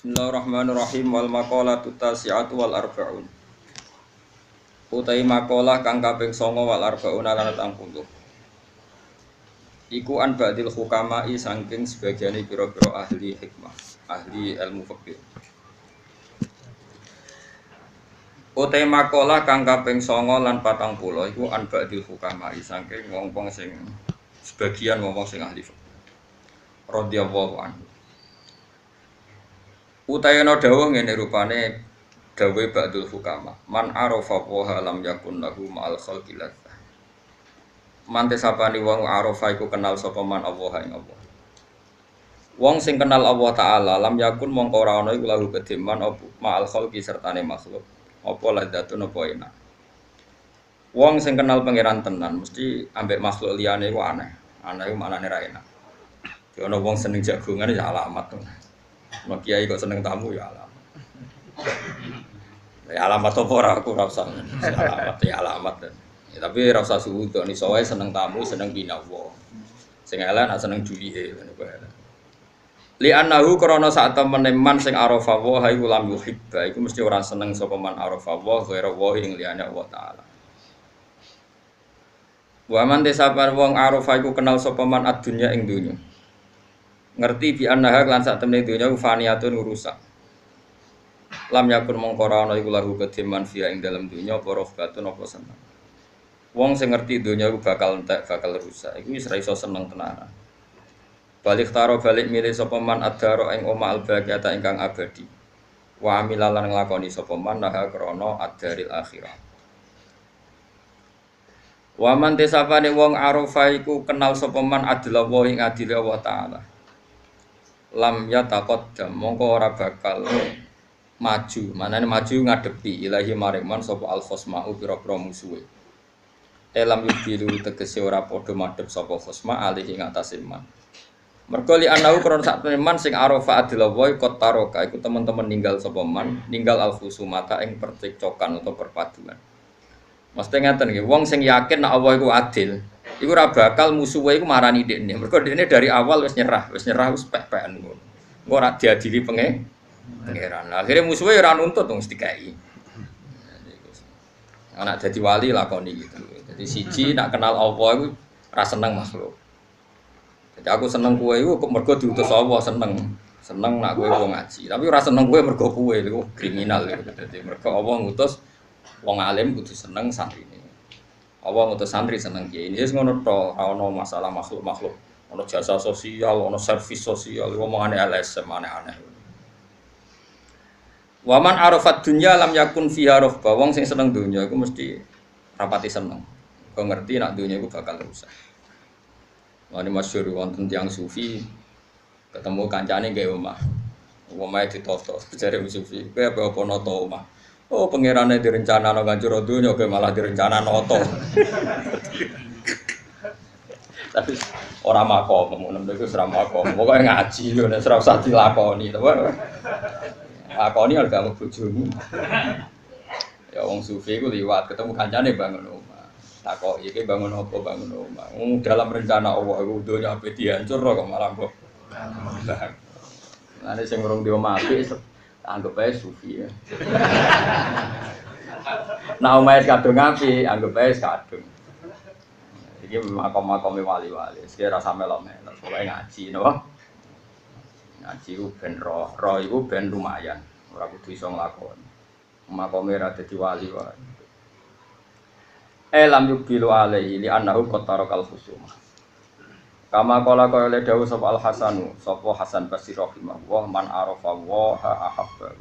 Bismillahirrahmanirrahim wal maqalatu tasi'atu wal arba'un. Utai maqalah kang kaping 9 wal arba'un lan 40. Iku an ba'dil hukama'i saking sebagiane pira-pira ahli hikmah, ahli ilmu fikih. Utai maqalah kang kaping 9 lan 40 iku an ba'dil hukama'i saking wong-wong sing sebagian wong-wong sing ahli fikih. Radhiyallahu anhu. Utayana dawuh ngene rupane dawuh ba'dul hukama. Man arafa wa lam yakun lahu ma'al khalqi lazzah. Mante sapane wong arafa iku kenal sapa man Allah ing Allah. Wong sing kenal Allah taala lam yakun mongko ora ana iku lahu kediman apa ma'al khalqi sertane makhluk. Apa ladzatun apa enak. Wong sing kenal pangeran tenan mesti ambek makhluk liyane iku aneh. Aneh iku maknane ra enak. Ya ana wong seneng jagongan ya alamat. Mau kiai kok seneng tamu ya alamat. Ya alamat apa ora aku ora usah. Alamat ya alamat. Ya, tapi ora usah suudon iso wae seneng tamu, seneng binawa. Sing elek nak seneng julike ngono kuwi. Li annahu krana sak temene man sing arafa wa iku lam yuhibba iku mesti ora seneng sapa man arafa wa ghairu wa ing liyane Allah taala. Wa man desapar wong arafa iku kenal sapa man ad-dunya ing dunya. Ngerti bi annaha lan sak temene dunya faniyatun rusak. Lam yakun mongko ora ana iku lahu kediman fiya ing dalam dunya apa rohbatun apa seneng. Wong sing ngerti dunya iku bakal entek, bakal rusak. Iku wis ra iso seneng tenanan. Balik taro balik milih sapa man adaro ing omah al-baqiyata ingkang abadi. Wa amilalan nglakoni sapa man naha krana ad-daril akhirah. Wa man tesapane wong arafa iku kenal sapa man adlawa ing adile Allah taala. Lam yataqaddam mongko ora bakal maju, manane maju ngadepi ilahi maring man sapa al-khosma'u pira-pira musuhe. Elam yubilu tegese ora padha madhep sapa khosma alih ing atase man. Mergo li anau krana sak man sing arafa adlawa iku taroka iku teman-teman ninggal sapa man, ninggal al-khusumata ing percekcokan atau perpaduan. Mesti ngaten nggih, wong sing yakin nek Allah iku adil, iku ora bakal musuhe iku marani dekne. Mergo dekne dari awal wis nyerah wis pek-pekan ngono. Engko ora diadili pangeran. Akhire musuhe ora nuntut wong dikai. Anak dadi wali lakoni gitu. Jadi siji nak kenal Allah iku ora seneng makhluk. Jadi aku seneng kowe iku mergo diutus Allah seneng. Seneng nak kowe wong ngaji. Tapi ora seneng kowe mergo kowe iku kriminal gitu. Jadi mergo Allah ngutus wong alim kudu seneng santrine. Allah ngutus santri seneng kiai. Ini wis ngono to, ora ono masalah makhluk-makhluk. Ono jasa sosial, ono servis sosial, omongane LSM aneh-aneh. Waman arafat dunya lam yakun fiha rohba. Wong sing seneng dunya iku mesti rapati seneng. Kok ngerti nak dunya iku bakal rusak. Wani masyhur wonten tiyang sufi ketemu kancane gawe omah. Omahe ditoto, jare sufi, kowe apa noto omah? Oh pangerane direncana ngancur donya kowe malah direncana noto. Tapi ora makom ngono iku ora makom. Pokoke ngaji lho nek ora usah dilakoni to. Lakoni harga bojomu. Ya wong sufi iku liwat ketemu kancane bangun omah. Takoki iki bangun apa bangun omah. Dalam rencana Allah iku donya ape dihancur kok malah kok. Nah sing urung di omah apik anggap aja sufi ya. Nah omahe kadung api, anggap aja kadung. Iki makom-makome wali-wali. Sik ora sampe melok-melok, pokoke ngaji napa? Ngaji ku ben roh iku ben lumayan. Ora kudu iso nglakoni. Makome ora dadi wali wae. Lam yubilu alaihi li annahu qattarakal khusumah. Kama kala kaya dawuh sapa Al-Hasanu, sapa Hasan Basri rahimahullah, man arafa wa ahabba.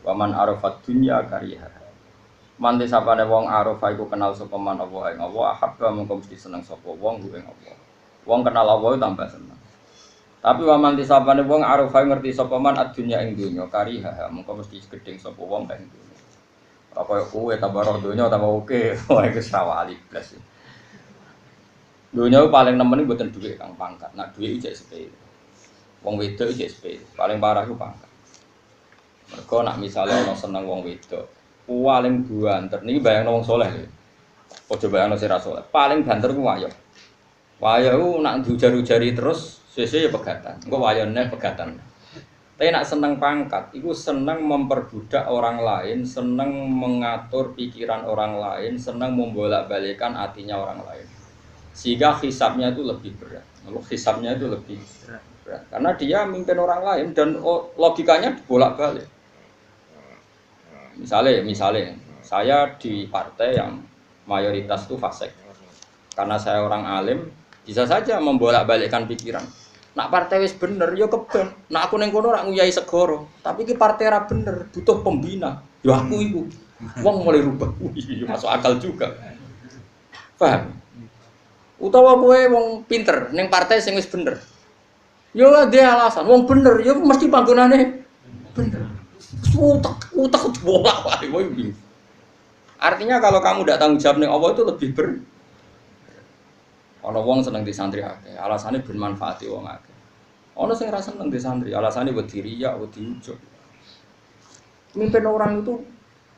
Wa man arafa dunya kariha. Mante sapane wong arafa iku kenal sapa man Allah ing Allah, ahabba mengko mesti seneng sapa wong ing Allah. Wong kenal Allah tambah seneng. Tapi wa man sapane wong arafa ngerti sapa man ad-dunya ing dunya kariha, mengko mesti gedeng sapa wong ing dunya. Ora kaya kowe tambah roh dunya tambah oke, wae wis rawali blas. Dunia paling nemen mboten dhuwit kang pangkat. Nak dhuwit ijek sepele. Wong wedok ijek sepele. Paling parah ku pangkat. Mergo nak misale ana seneng wong wedok, paling banter niki bayangno wong saleh lho. Aja bayangno sing ra saleh. Paling banter ku wayah. Wayah ku nak diujar-ujari terus sese ya pegatan. Engko wayah neh pegatan. Tapi nak seneng pangkat, itu seneng memperbudak orang lain, seneng mengatur pikiran orang lain, seneng membolak-balikan hatinya orang lain. Sehingga hisabnya itu lebih berat. Hisabnya itu lebih berat. Karena dia mimpin orang lain dan logikanya bolak-balik. Misalnya, saya di partai yang mayoritas itu fasik. Karena saya orang alim, bisa saja membolak-balikkan pikiran. Nak partai wis bener, yo keben. Nak aku neng kono ora nguyai segoro, tapi ki partai ra bener, butuh pembina. Yo aku iku. Wong mulai rubah. Iya masuk akal juga. Paham? Utawa kowe wong pinter neng partai sing wis bener. Yo dia alasan, wong bener, yo mesti panggonane bener. Utek bolak wae kowe bingung. Artinya kalau kamu tidak tanggung jawab ning Allah itu lebih Ono wong seneng di santri akeh, alasane ben manfaati wong akeh. Ono sing ra seneng di santri, alasane wedi riya, wedi ujug. Mimpin orang itu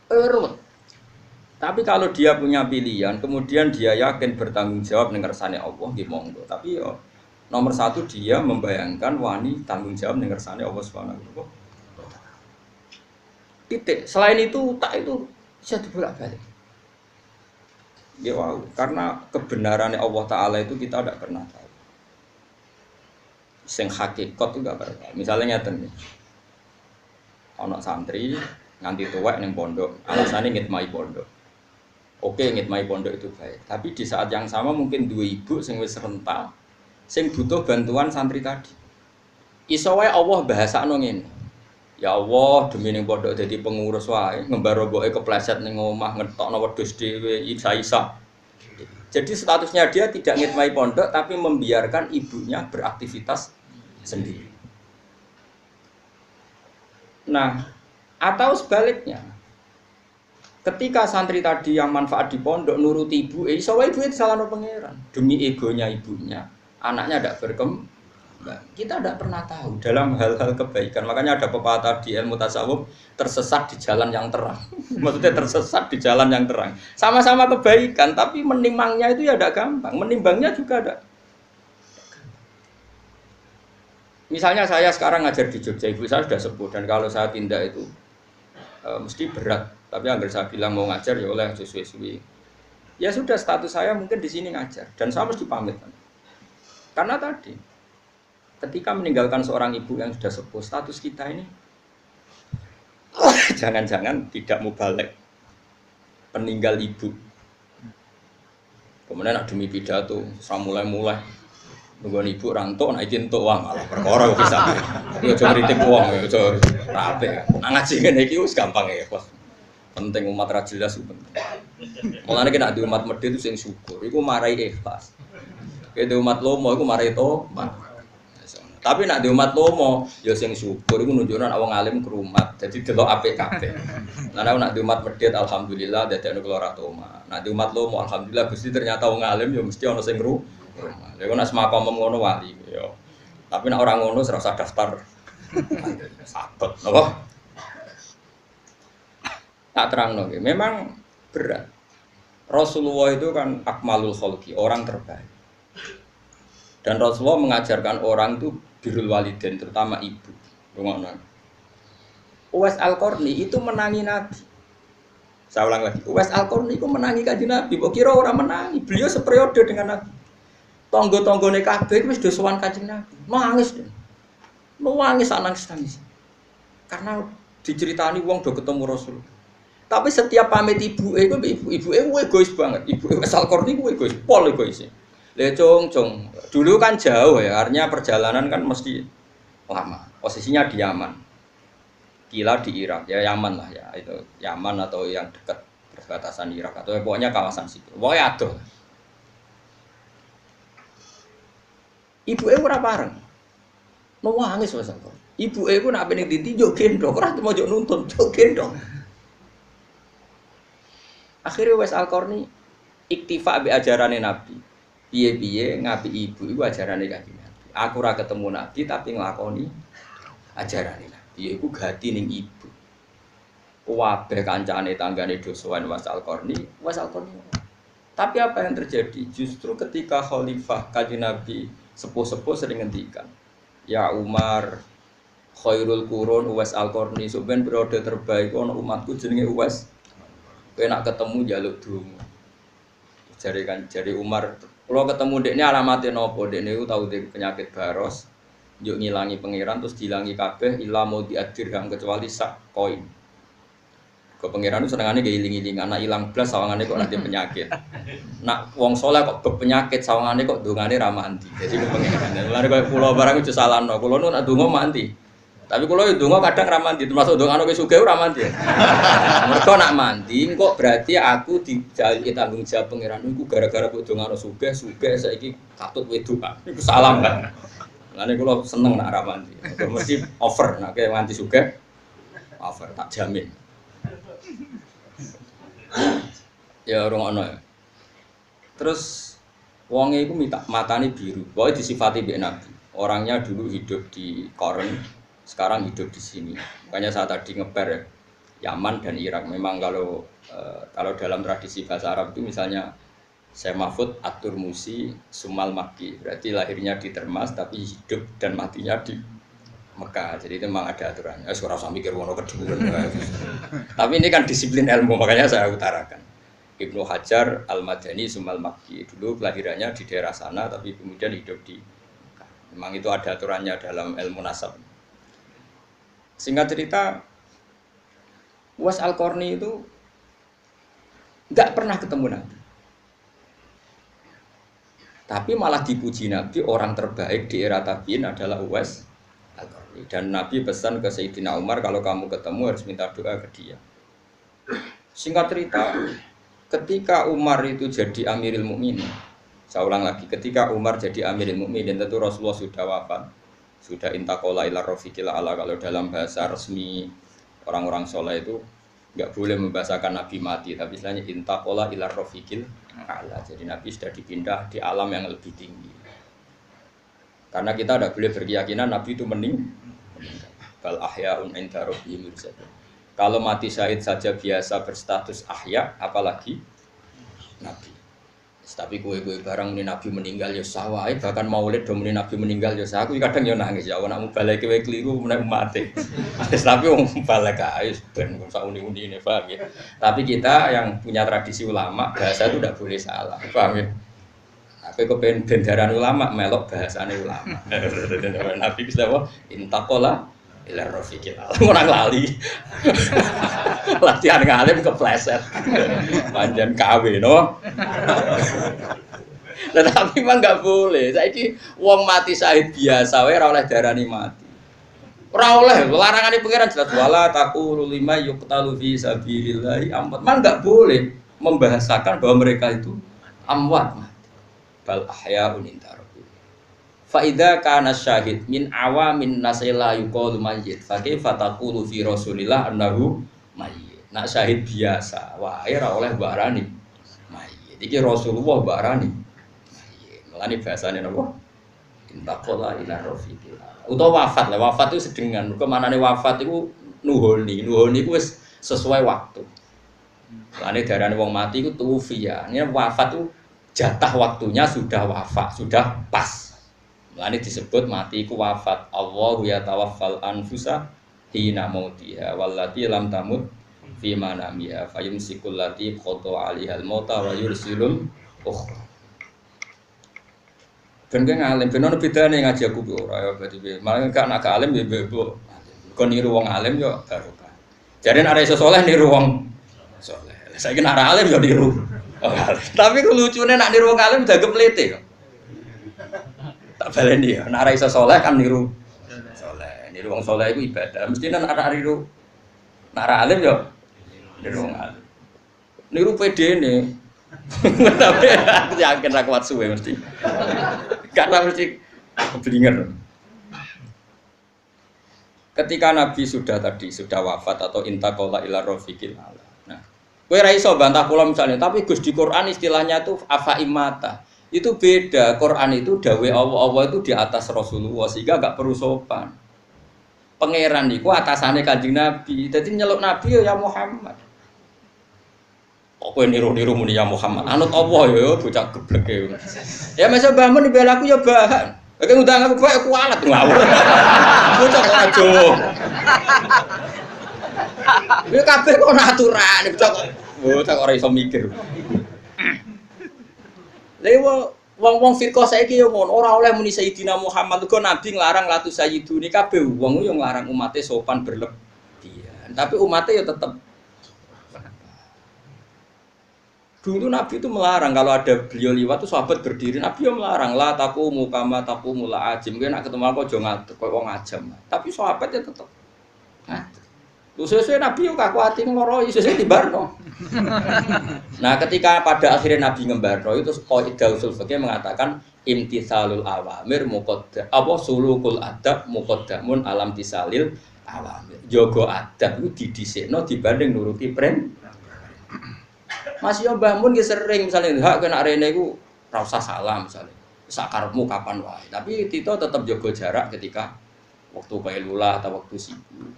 ruwet. Tapi kalau dia punya pilihan, kemudian dia yakin bertanggung jawab ning kersane Allah, nggih monggo. Tapi yo nomor satu dia membayangkan wani tanggung jawab ning kersane Allah Subhanahu wa taala. Titik. Selain itu tak itu bisa dibolak-balik. Ya wow, karena kebenarannya Allah Ta'ala itu kita tidak pernah tahu. Sing hakikat itu tidak pernah tahu. Misalnya nyata nih, anak santri nganti tuwek ning pondok, alasannya ngitmai pondok. Oke, ngitmai pondok itu baik. Tapi di saat yang sama mungkin dua ibu sing wis rental, sing butuh bantuan santri tadi. Iso wae Allah bahasakno ngene. Ya Allah, demi ning pondok dadi pengurus wae, ngembaro boke kepleset ning omah ngetokno wedhus dhewe isa-isa. Jadi statusnya dia tidak ngitmai pondok tapi membiarkan ibunya beraktivitas sendiri. Nah, atau sebaliknya. Ketika santri tadi yang manfaat di pondok nuruti ibu, iso wae ibu disalahno pangeran. Demi egonya ibunya, anaknya tidak berkembang. Kita tidak pernah tahu dalam hal-hal kebaikan. Makanya ada pepatah di ilmu tasawuf, tersesat di jalan yang terang. Maksudnya tersesat di jalan yang terang. Sama-sama kebaikan, tapi menimangnya itu ya tidak gampang. Menimbangnya juga ada. Misalnya saya sekarang ngajar di Jogja, ibu saya sudah sepuh. Dan kalau saya tindak itu mesti berat. Tapi agar saya bilang mau ngajar ya oleh sesuai. Ya sudah, status saya mungkin di sini ngajar. Dan saya mesti pamit. Karena tadi ketika meninggalkan seorang ibu yang sudah sepuh, status kita ini jangan-jangan tidak mubalek peninggal ibu. Kemudian nak demi pidato, mulai nungguan ibu rantok, nak izin tuh wah malah perkara bisa. Yo aja kritik wong, yo aja rapi. Nak ngaji ngene iki wis gampang ya, Bos. Penting umat ra jelas itu penting. Mulane nek di umat medhit itu sing syukur, iku marai ikhlas. Nek di umat lomo iku marai tobat. Tapi nak di umat lomo, ya sing syukur iku nunjukno wong alim kerumat. Jadi delok apik kabeh. Nah, nak di umat medhit alhamdulillah dadekno kula ora toma. Nak di umat lomo alhamdulillah Gusti ternyata wong alim ya mesti ana sing kerumat. Lha kok nek semakom ngono wali ya. Tapi nek ora ngono ora usah daftar. Sabet napa? Tak terangno nggih. Memang berat. Rasulullah itu kan akmalul khalqi, orang terbaik. Dan Rasulullah mengajarkan orang itu birrul walidain, terutama ibu. Uwais Al-Qarni itu menangi Nabi. Saya ulang lagi, Uwais Al-Qarni itu menangi Kanjeng Nabi. Kok kira orang menangi? Beliau seperiode dengan Nabi. Tonggo-tonggone kabeh wis do sowan Kanjeng Nabi. Nangis. Nangis nangis. Karena diceritani wong do ketemu Rasul. Tapi setiap pamit ibu egois banget. Ibu Uwais Al-Qarni ku egois, pol egois. Le cung, dulu kan jauh ya, artinya perjalanan kan mesti lama. Posisinya di Yaman, Kila di Irak, ya Yaman lah ya, itu Yaman atau yang dekat perbatasan Irak atau pokoknya kawasan situ. Pokoknya adoh. Ibu ora bareng, nangis wasal. Ibu nak pengen ditinjau gendong, ora mau jok nuntun, jok gendong. Akhirnya Uwais Al-Qarni iktifa be ajarane Nabi. Piye-piye ngapi ibu iku ajarane Kanjeng Nabi. Aku ora ketemu Nabi tapi nglakoni ajarane Nabi. Iku gati ning ibu. Kabeh kancane tanggane do sowan Uwais Al-Qarni, Tapi apa yang terjadi? Justru ketika khalifah Kanjeng Nabi sepuh-sepuh sering ngendikan, "Ya Umar, Khairul Qurun Uwais Al-Qarni, sampeyan periode terbaik ana umatku jenenge Uwais. Kowe nak ketemu njaluk donga. Jari Umar, kalau ketemu dekne alamatnya nopo, dekne itu tahu dek penyakit baros, yuk ngilangi pangeran terus dilangi kabeh, ilah mau diadirham kecuali sak koin. Ke pangeran itu senengannya gak iling-iling, anak ilang blas sawangannya kok nanti penyakit. Nak wong soleh kok berpenyakit sawangannya kok dongane ramanti. Jadi ke pangeran. Lalu kayak pulau barang itu salahno, pulau nu nak dongo manti. Tapi kalau itu dongo kadang ramanti, termasuk dongano ke sugih ramanti. Mereka nak mandi, kok berarti aku dijali tanggung jawab pangeran itu gara-gara kok dongano sugih saiki katut wedokan. Iku salam kan. Lalu kalau seneng nak ramanti, mesti over, nak kayak mandi sugih, over tak jamin. Ya orang ono ya. Terus wonge iku minta matane biru. Pokoke disifati mbek Nabi. Orangnya dulu hidup di Koren, sekarang hidup di sini. Makanya saya tadi ngeper ya, Yaman dan Irak. Memang kalau dalam tradisi bahasa Arab itu misalnya Syekh Mahfud At-Turmusi Sumal Makki. Berarti lahirnya di Termas tapi hidup dan matinya di Mekah, jadi itu memang ada aturannya. Ora usah mikir ngono keduren. Tapi ini kan disiplin ilmu, makanya saya utarakan. Ibnu Hajar Al-Madani Sumal Makki dulu kelahirannya di daerah sana, tapi kemudian hidup di Mekah. Memang itu ada aturannya dalam ilmu nasab. Singkat cerita, Uwais Al-Qarni itu nggak pernah ketemu Nabi. Tapi malah dipuji Nabi, orang terbaik di era tabi'in adalah Uwais Al-Qarni. Dan Nabi pesan ke Sayyidina Umar, kalau kamu ketemu harus minta doa ke dia. Singkat cerita, ketika Umar itu jadi Amirul Mukminin, saya ulang lagi, ketika Umar jadi Amirul Mukminin, tentu Rasulullah sudah wafat, sudah intaqala ila rafiqil a'la. Kalau dalam bahasa resmi orang-orang soleh itu nggak boleh membahasakan Nabi mati, tapi istilahnya intaqala ila rafiqil a'la. Jadi Nabi sudah dipindah di alam yang lebih tinggi. Karena kita tidak boleh berkeyakinan Nabi itu meninggal. Bal ahya'un 'inda rabbihim yurzaqun. Kalau mati syahid saja biasa berstatus ahya, apalagi Nabi. Tapi kue-kue barang ini Nabi meninggal ya sawah, bahkan maulid do muni Nabi meninggal ya sawah. Aku kadang ya nangis ya, anakmu balik kowe keliru menek mati. Tapi wong balik ae ben sak uni-uni ini paham ya. Tapi kita yang punya tradisi ulama, bahasa itu tidak boleh salah, paham ya. Aku kepengen bendaran ulama, melok bahasane ulama. Nabi bisa apa? Intaqala ila rafiqil a'la. Orang lali. Latihan ngalim kepleset. Panjen KW no. Tetapi memang enggak boleh. Saiki wong mati syahid biasa wae ora oleh darani mati. Ora oleh, larangane pangeran jelas wala taqulu lima yuqtalu fi sabilillah amwat. Memang enggak boleh membahasakan bahwa mereka itu amwat. Bal ahya'un inda rabbihim. Fa idza kana syahid min awamin nasila yuqalu mayyit. Fa kaifa taqulu fi Rasulillah annahu mayyit. Nak syahid biasa, wae ora oleh barani mayyit. Iki Rasulullah barani mayyit. Mulane bahasane napa? Intaqala ila rafiqil. Utawa wafat lah, wafat itu sedengan. Mergo manane wafat iku nuhoni. Nuhoni iku wis sesuai waktu. Mulane darane wong mati iku tufiya. Ini wafat itu jatah waktunya sudah wafat, sudah pas. Mulane disebut mati iku wafat. Allahu yatawaffal anfusa hina mautiha wallati lam tamut fi manamiha fayumsikul lati qada 'alaihal mauta wa yursilul ukhra. Ben ngalim, ben ono bedane ngaji aku ora ya berarti. Malah kan nak alim ya bebo. Kon niru wong alim yo barokah. Jare nek iso saleh niru wong saleh. Saiki nek alim yo niru. Tapi lucunya nak niru wong alim dagem mlete kok. Tak baleni ya, nek ora iso saleh kan niru saleh. Niru wong saleh iku ibadah. Mesti nek ora niru nek ora alim yo niru wong alim. Niru pedene. Tapi aku yakin ra kuat suwe mesti. Karena mesti keblinger. Ketika Nabi sudah wafat atau intaqala ila rafiqil a'la. Nah, kowe ra iso bantah kula misalnya, tapi Gus di Quran istilahnya itu afaimata. Itu beda. Quran itu dawuh Allah itu di atas Rasulullah sehingga enggak perlu sopan. Pangeran niku atasane Kanjeng Nabi. Dadi nyeluk Nabi ya Muhammad. Kok kowe niru-niru muni ya Muhammad. Anut Allah ya bocah geblek e. Ya masa bangun dibela aku ya bahan. Oke ngundang aku bae kualat ngawur. Bocah kok aja. Iki kabeh kok aturan, bocah kok ora iso mikir. Lha wong-wong firqah saiki yo ngono, ora oleh muni Sayyidina Muhammad kok Nabi nglarang latu sayyiduni kabeh wong yo nglarang umate sopan berlebihan. Tapi umate yo tetep dulu Nabi itu melarang kalau ada beliau liwat tuh sahabat berdiri, Nabi yang melarang lah taqumu kama taqumu la ajim. Kowe nak ketemu aku aja ngadeg koyo wong ajam. Tapi sahabatnya tetep lu sesuai Nabi yo kaku ati ngloroi sesuai dibarno. Nah, ketika pada akhirnya Nabi ngembarno itu qaidah usul fikih mengatakan imtitsalul awamir muqaddam apa sulukul adab muqaddamun alam tisalil awamir. Jogo adab itu didhisikno dibanding nuruti perintah. Mas yo Mbah Mun sering misalnya hak kena rene iku ora usah salam misalnya. Sak karepmu kapan wae. Tapi Tito tetap jaga jarak ketika waktu kailula atau waktu sibuk.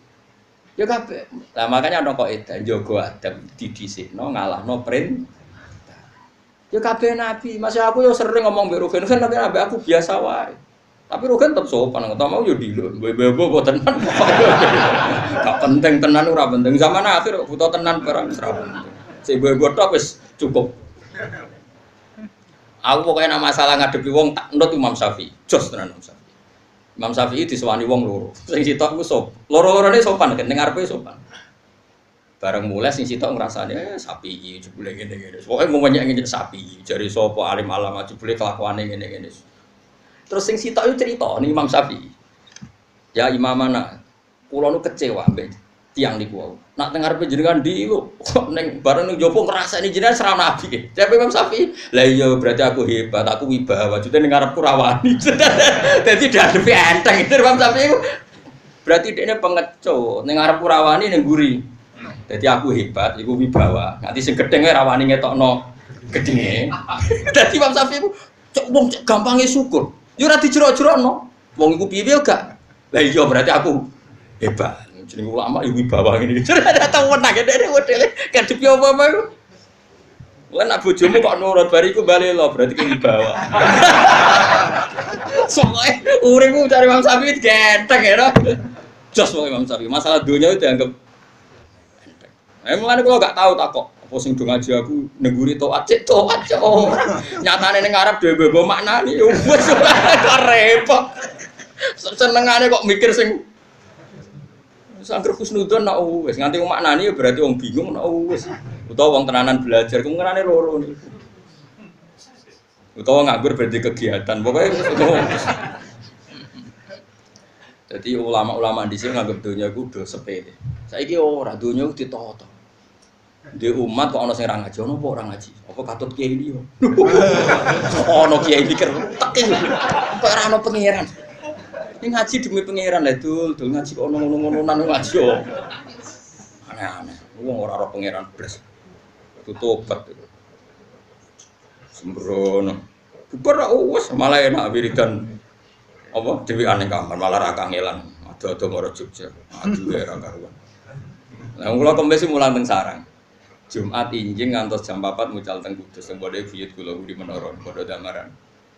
Ya kabeh. Lah makanya ana kok edan jaga adab didhisikno ngalahno perintah. Ya kabeh nabi. Mas aku yo sering ngomong mbek Rugen kan tapi aku biasa wae. Tapi Rugen tetep sopan ngono mau yo diluk. Mbok tenan. Gak penting tenan ora penting. Zaman akhir butuh tenan barang ora penting. Sing gue tok wis cukup. Aku pokoknya nama masalah ngadepi wong tak nut Imam Syafi'i. Jos tenan Imam Syafi'i. Imam Syafi'i disewani wong loro. Sing sitok ku sop. Loro-lorone sopan kan ning ngarepe sopan. Bareng mulai sing sitok ngrasane sapi iki jebule ngene-ngene. Pokoke mau nyek sapi jare sapa alim alama jebule kelakuane ngene-ngene. Terus sing sitok yo cerita ning Imam Syafi'i. Ya imamana kula nu kecewa mbek tiang niku wau. Nak teng ngarepe jenengan ndi lho. Kok ning bareng ning jopo ngrasani jenengan sira nabi. Jare Imam Syafi'i, "Lah iya berarti aku hebat, aku wibawa." Jute ning ngarepku rawani. Dadi diadepi enteng itu Imam Syafi'i. Berarti dekne pengecut, ning ngarepku rawani ning mburi. Dadi aku hebat, iku wibawa. Nanti sing gedeng rawani ngetokno gedenge. Dadi Imam Syafi'i ku cok wong gampange syukur. Yo ora dijero-jerokno. Wong iku piye gak? Lah iya berarti aku hebat. Jeneng ulama ibu bawah ngene. Ora tau menang ngene modele kadepi apa-apa iku. Lah nek bojomu kok nurut bariku bali lho berarti ki bawah. Soale uripku cari Imam Syafi'i genteng ya. Jos wae Imam Syafi'i. Masalah dunia itu dianggap enteng. Mulane kula gak tau tak kok apa sing do ngaji aku nengguri taat cek taat cek ora. Nyatane ning Arab dhewe mbok maknani yo wis kok repot. Senengane kok mikir sing sangger husnudzon nak wis nganti maknani ya berarti wong bingung nak wis utawa wong tenanan belajar kemungkinane loro niku utawa nganggur berarti kegiatan pokoknya jadi ulama-ulama di sini nganggep dunia ku do sepele saiki ora dunia ku ditata di umat kok ana sing ra ngaji ono apa ora ngaji apa katut kiai iki yo ono kiai pikir tak kok ora ono pangeran. Ini ngaji demi pangeran lah dul ngaji kok ngono-ngononan ngaji yo. Aneh-aneh. Wong ora ora pangeran blas. Tutupat. Sembrono. Bubar wis malah enak wiridan. Apa dhewean ning kamar malah ra kangelan. Ado-ado karo Jogja. Aduh ora karuan. Lah kula kembesi mulang teng sarang. Jumat injing ngantos jam 4 mucal teng Kudus teng bodhe buyut kula di Menara, bodho Damaran.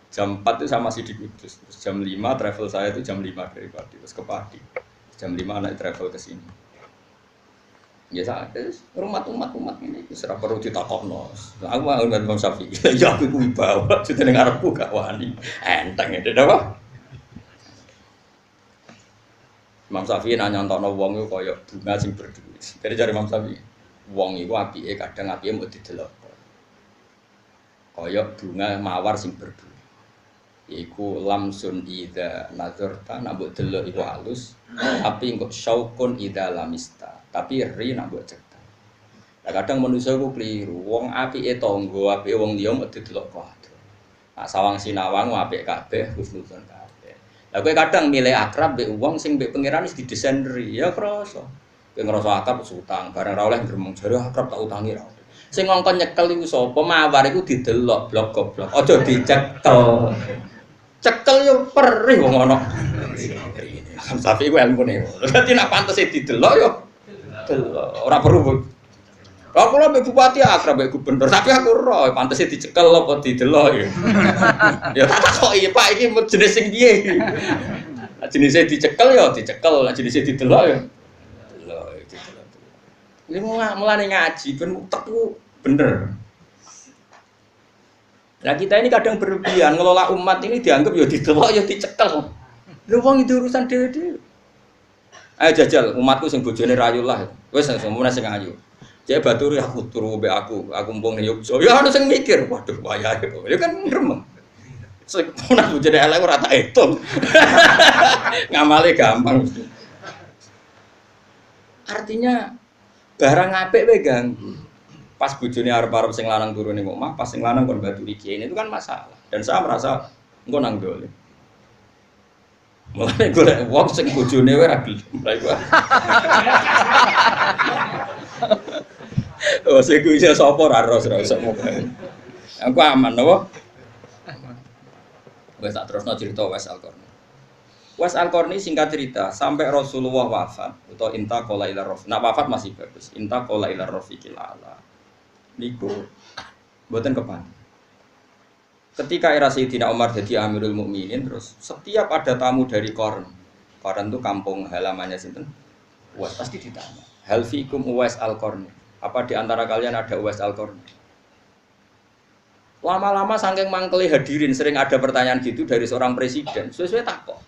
Jam 4 itu saya masih di Kudus. Terus jam 5 travel saya itu jam 5 dari Pati. Terus ke Pati. Jam 5 naik travel ke sini. Ya saya umat ini serap perlu ditakokno. Lah aku mau ngomong Imam Syafi'i. Ya aku kuwi bawa jeneng arepku gak wani. Enteng itu apa? Imam Syafi'i nanya nyantokno wong iku kaya bunga sing berduri. Dari jare Imam Syafi'i, wong iku apike kadang apike mbok didelok. Kaya bunga mawar sing berduri. Iku lamsun ida nazarta nak mbok delok iku halus tapi engko syaukun ida lamista tapi ri nak mbok cetak. Lah kadang manusa iku kliru wong apike tangga apike wong liya mbok didelok kok. Nah sawang sinawang apik kabeh husnudzon kabeh. Lah kowe kadang milih akrab mbek wong sing mbek pangeran wis didesain ri ya krasa. Kowe ngrasa akrab utang bareng ra oleh gremeng jare akrab tak utangi ra. Sing ngongkon nyekel iku sapa mawar iku didelok blok goblok aja dicekel. Cekel yo perih wong ana. Tapi iku ilmune. Dadi nek pantese didelok yo delok. Ora perlu Aku lho mbek bupati akrab mbek gubernur, tapi aku roh pantese dicekel apa didelok ya. Ya tak takoki, Pak iki jenis sing piye iki? Jenisnya dicekel ya dicekel, jenisnya didelok ya. Delok didelok. Ini mulane ngaji ben utekku bener. Nah kita ini kadang berlebihan ngelola umat ini dianggap ya didelok ya dicekel. Lha wong itu urusan dhewe-dhewe. Ayo jajal umatku sing bojone rayu lah. Wis semono sing ayu. Cek baturi aku turu mbek aku mpung ning Yogyakarta. Ya ana sing mikir, waduh wayahe kok. Ya kan gremeng. Sing ana bojone elek ora tak hitung. Ngamale gampang. Artinya barang apik wae ganggu. Pas bojone arep-arep sing lanang turu ning omah, pas sing lanang kon baturi kiai itu kan masalah. Dan saya merasa engko nang dole. Mulane golek wong sing bojone wae ra gelem. Oh, sing kuwi sapa ra ros ra usah moga. Aku aman apa? Wes tak terusno cerita Wes Al-Qarni. Wes Al-Qarni singkat cerita, sampai Rasulullah wafat atau intaqala ila rafiq. Nah wafat masih bagus. Intaqala ila rafiqil a'la. Niku mboten kepan. Ketika era Sayyidina Umar jadi Amirul Mukminin, terus setiap ada tamu dari Qarn itu kampung halamannya sinten? Uwais pasti ditanya. Hal fikum Uwais Al-Qarni? Apa di antara kalian ada Uwais Al-Qarni? Lama-lama saking mangkeli hadirin sering ada pertanyaan gitu dari seorang presiden. Sesuai takok.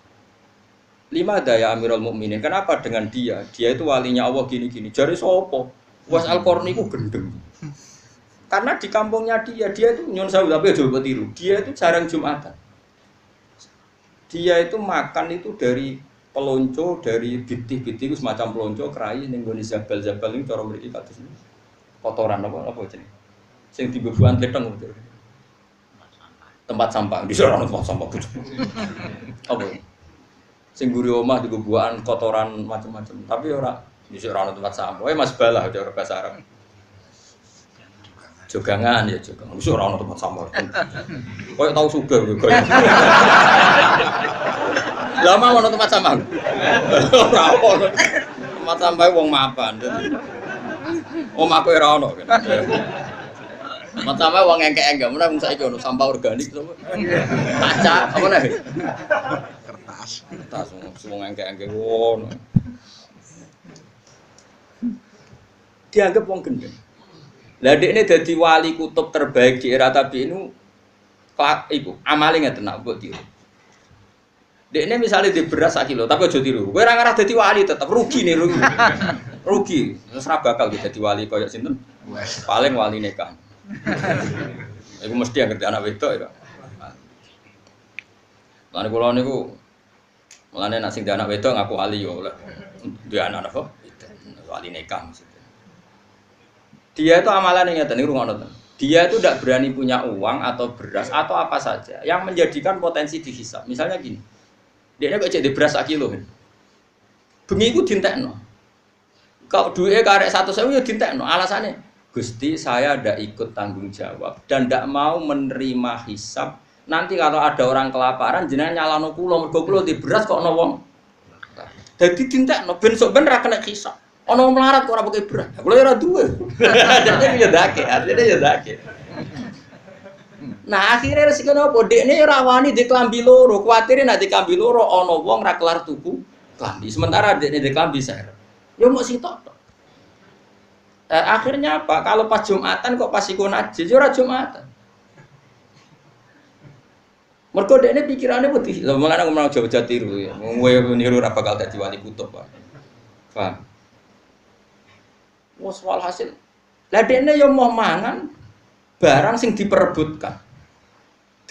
Lima daya Amirul Mukminin. Kenapa dengan dia? Dia itu walinya Allah gini-gini. Jari sopo? Uwais Al-Qarni ku gendeng. Karena di kampungnya dia itu nyun sewu tapi aja tiru. Dia itu jarang Jumatan. Dia itu makan itu dari pelonco, dari bitih-bitih itu semacam pelonco, kerai ning gone zabal-zabal ini cara mriki kados kotoran apa jenenge. Sing dibebuan tleteng betul. Tempat sampah, di sana tempat sampah gitu. Apa? Sing guri omah dibebuan kotoran macam-macam. Tapi ora di sana tempat sampah. Mas balah cara bahasa Arab. Jogangan ya jogangan. Wis ora ono tempat sampah. Koyo tau sugih koyo. Lama ono tempat sampah. Ora ono. Tempat sampah wong mapan. Omahku ora ono. Tempat sampah wong engke-engke, mun saiki ono sampah organik sapa? Kaca, apa nek? Kertas wong engke-engke ngono. Dianggap wong gendeng. Lah dekne dadi wali kutub terbaik di era tabi'in iku amale ngeten nak mbok tiru. Dekne misale di beras 1 kilo tapi aja tiru. Kowe ora ngarah dadi wali tetep rugi nih rugi. Rugi. Terus ora bakal dadi wali koyo sinten? Paling wali nikah. Iku mesti ngerti anak wedok ya. Lan kula niku mulane nek sing anak wedok ngaku wali yo oleh duwe anak apa? Wali nikah maksudnya. Dia itu amalan yang ngeten niku ngono. Dia itu tidak berani punya uang atau beras atau apa saja yang menjadikan potensi dihisab. Misalnya gini. Dia kok cek di beras 1 kilo. Bengi iku dintekno. Kau duwe karek 100.000 ya dintekno. Alasannya, Gusti saya ndak ikut tanggung jawab dan ndak mau menerima hisab. Nanti kalau ada orang kelaparan jenengan nyalano kula mergo kula di beras kok ana wong. Dadi dintekno ben sok ben ra kena hisab. Ono melarat kok ora pakai beras. Kulo ora duwe. Jadi ya dake, artinya ya dake. Nah, akhirnya resiko nopo? Dekne ora wani di klambi loro, kuwatire nek di klambi loro ana wong ra kelar tuku klambi. Sementara dekne di klambi ser. Ya mok sitok tok. Akhirnya apa? Kalau pas Jumatan kok pas iku najis, ya ora Jumatan. Mergo dekne pikirane wedi. Lha mulane aku mau Jawa tiru ya. Kowe niru ora bakal dadi wali kutub, Pak. Paham? Wes walhasil. Lah dekne yo mau mangan barang sing diperebutkan.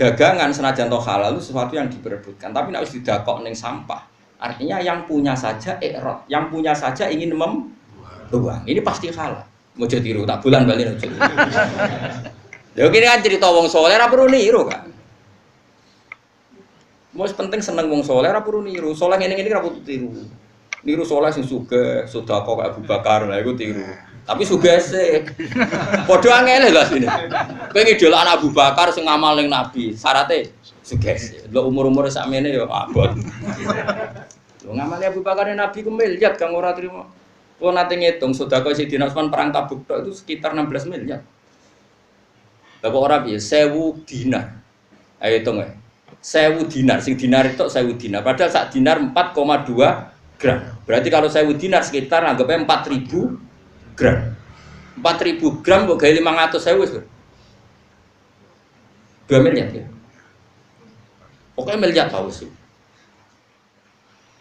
Dagangan senajan to halal itu sesuatu yang diperebutkan, tapi nek wis didakok ning sampah, artinya yang punya saja ikrot, yang punya saja ingin membuang. Ini pasti halal. Mojo tiru tak bulan bali ojo. Lha kene kan cerita wong saleh ora perlu niru kan. Wis penting seneng wong saleh ora perlu niru. Saleh ngene-ngene ora perlu tiru. Niru saleh sing sugih, sedekah kaya Abu Bakar, lha iku tiru. Tapi sugih sih. Padha angel lho asline. Kowe ngidolakno Abu Bakar sing ngamal ning Nabi, syaraté sugih sih. Lho umur-umure sakmene ya abot. Lho ngamale Abu Bakar ning Nabi ku miliat kang ora trimo. Kalau nanti ngitung sedekah Sayyidina Utsman perang Tabuk itu sekitar 16 miliar. Lah kok ora piye 1000 dinar. Ayo hitung ya. 1000 dinar, sing dinar itu 1000 dinar. Padahal sak dinar 4,2 gram. Berarti kalau 1000 dinar sekitar anggapnya 4000 gram. 4000 gram kok gawe 500.000 wis. 2 miliar ya. Pokoknya miliar tau sih.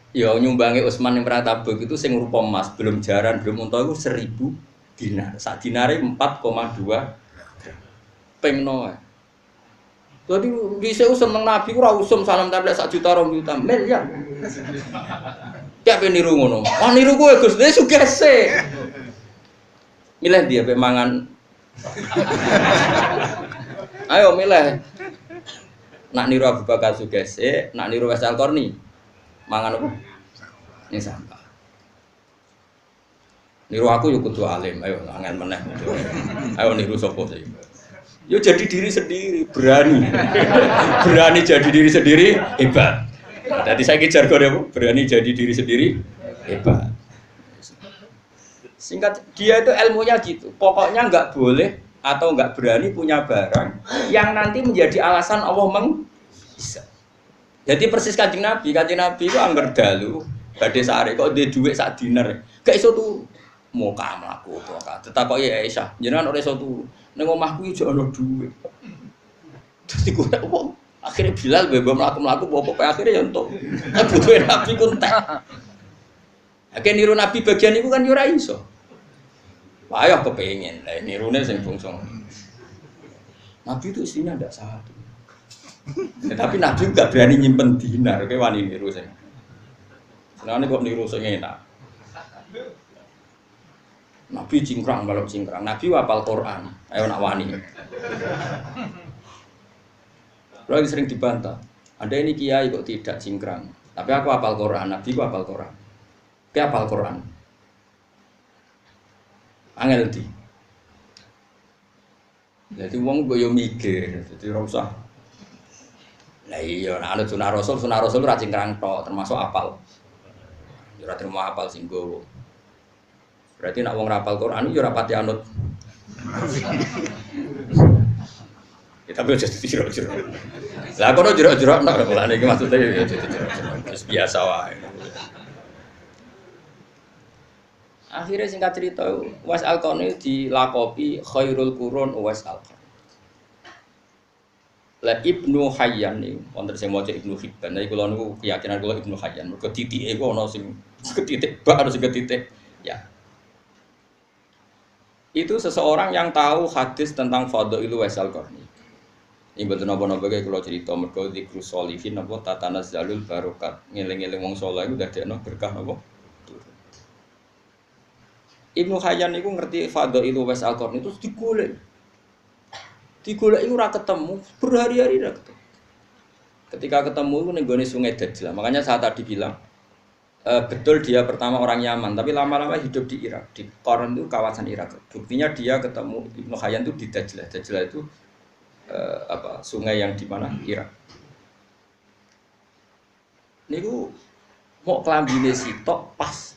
Ya nyumbangi Utsman yang perang Tabuk itu sing rupa emas, belum jaran, belum unta itu 1000 dinar. Sak dinare 4,2 pengno. Jadi bisa seneng Nabi ora usum salam template 1 juta 2 juta miliar. Kayak niru ngono. Wah niru kowe Gus, dia sugese. Milih dia pe mangan. Ayo milih. Nak niru Abu Bakar sugese, nak niru Wes Al-Qarni. Mangan apa? Ini sampah. Niru aku yo kudu alim, ayo angen meneh. Ayo niru sapa sih? Yo jadi diri sendiri, berani. Berani jadi diri sendiri, hebat. Tadi saya kejar jargon berani jadi diri sendiri, hebat. Singkat dia itu ilmunya gitu. Pokoknya enggak boleh atau enggak berani punya barang yang nanti menjadi alasan Allah bisa. Jadi persis Kanjeng Nabi itu angger dalu badhe sare kok ndek dhuwit sak dinar. Gak iso turu. Muka mlaku kok. Tetakoki Aisyah, jenengan ora iso turu. Ning omahku iki ono dhuwit. Dadi kok wong akhire Bilal bebo mlaku-mlaku pokoke akhire ya entuk. Butuhe Nabi ku entek. Akeh niru Nabi bagian iku kan yo ora iso. Wah ya kepengin. Lah nirune sing bungsu. Nabi itu isinya ndak satu. Ya, tapi Nabi juga berani nyimpen dinar, kayak wani niru sing. Senengane kok niru sing enak. Nabi cingkrang balok cingkrang. Nabi hafal Quran. Ayo nak wani. Lagi sering dibantah. Anda ini kiai kok tidak cingkrang. Tapi aku hafal Quran. Nabi ku hafal Quran. Kayak hafal Quran. Angel di. Jadi wong boyo mikir, jadi ora usah. Lah iya, nek ana sunah Rasul ora cingkrang tok, termasuk apal. Ya ora terima apal sing gowo. Berarti nek wong rapal Quran yo ora pati anut. Ya tapi aja jero-jero. Lah kono jero-jero nek ora iki maksude ya jero-jero. Wis biasa wae. Akhirnya singkat cerita, Uwais Al-Qarni dilakopi khairul qurun Uwais Al-Qarni. Lah Ibnu Hayyan niku wonten sing maca Ibnu Hibban. Nek kula niku keyakinan kula Ibnu Hayyan. Mergo titike iku ana sing ketitik bak ana sing ketitik ya. Itu seseorang yang tahu hadis tentang fadhail Uwais Al-Qarni. Ini mboten napa-napa kaya kula cerita mergo dzikrus sholihin napa tatanazzalul barokat. Ngeling-eling wong saleh iku dadekno berkah napa? Ibnu Hayyan itu ngerti fadhail Uwais Al-Qarni itu digolek. Digolek itu ora ketemu, berhari-hari ora ketemu. Ketika ketemu itu ning gone Sungai Dajjal. Makanya saya tadi bilang betul dia pertama orang Yaman, tapi lama-lama hidup di Irak. Di Qarn itu kawasan Irak. Buktinya dia ketemu Ibnu Hayyan itu di Dajjal. Dajjal itu sungai yang di mana? Irak. Niku mau klambine sitok pas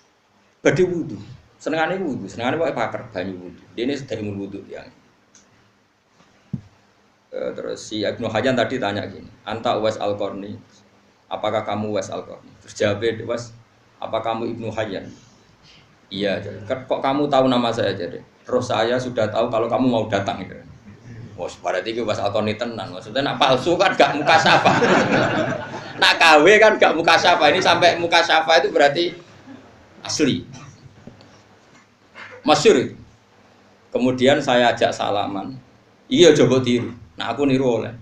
badhe wudu. Senengane wudu, senengane pokoke paker banyu wudu. Dene sedherek wudu yang. Terus si Ibnu Hayyan tadi tanya gini, "Anta Uwais Al-Qarni? Apakah kamu Uwais Al-Qarni?" Terus jawab Uwais, "Apa kamu Ibnu Hayyan?" "Iya." "Kok kamu tahu nama saya?" Jadi, "Terus saya sudah tahu kalau kamu mau datang." Gitu. Wes berarti Uwais Al-Qarni tenan. Maksudnya nak palsu kan gak muka syafa. Nak KW kan gak muka syafa. Ini sampai muka syafa itu berarti asli. Masyhur itu. Kemudian saya ajak salaman. Iya coba tiru. Nah aku niru oleh.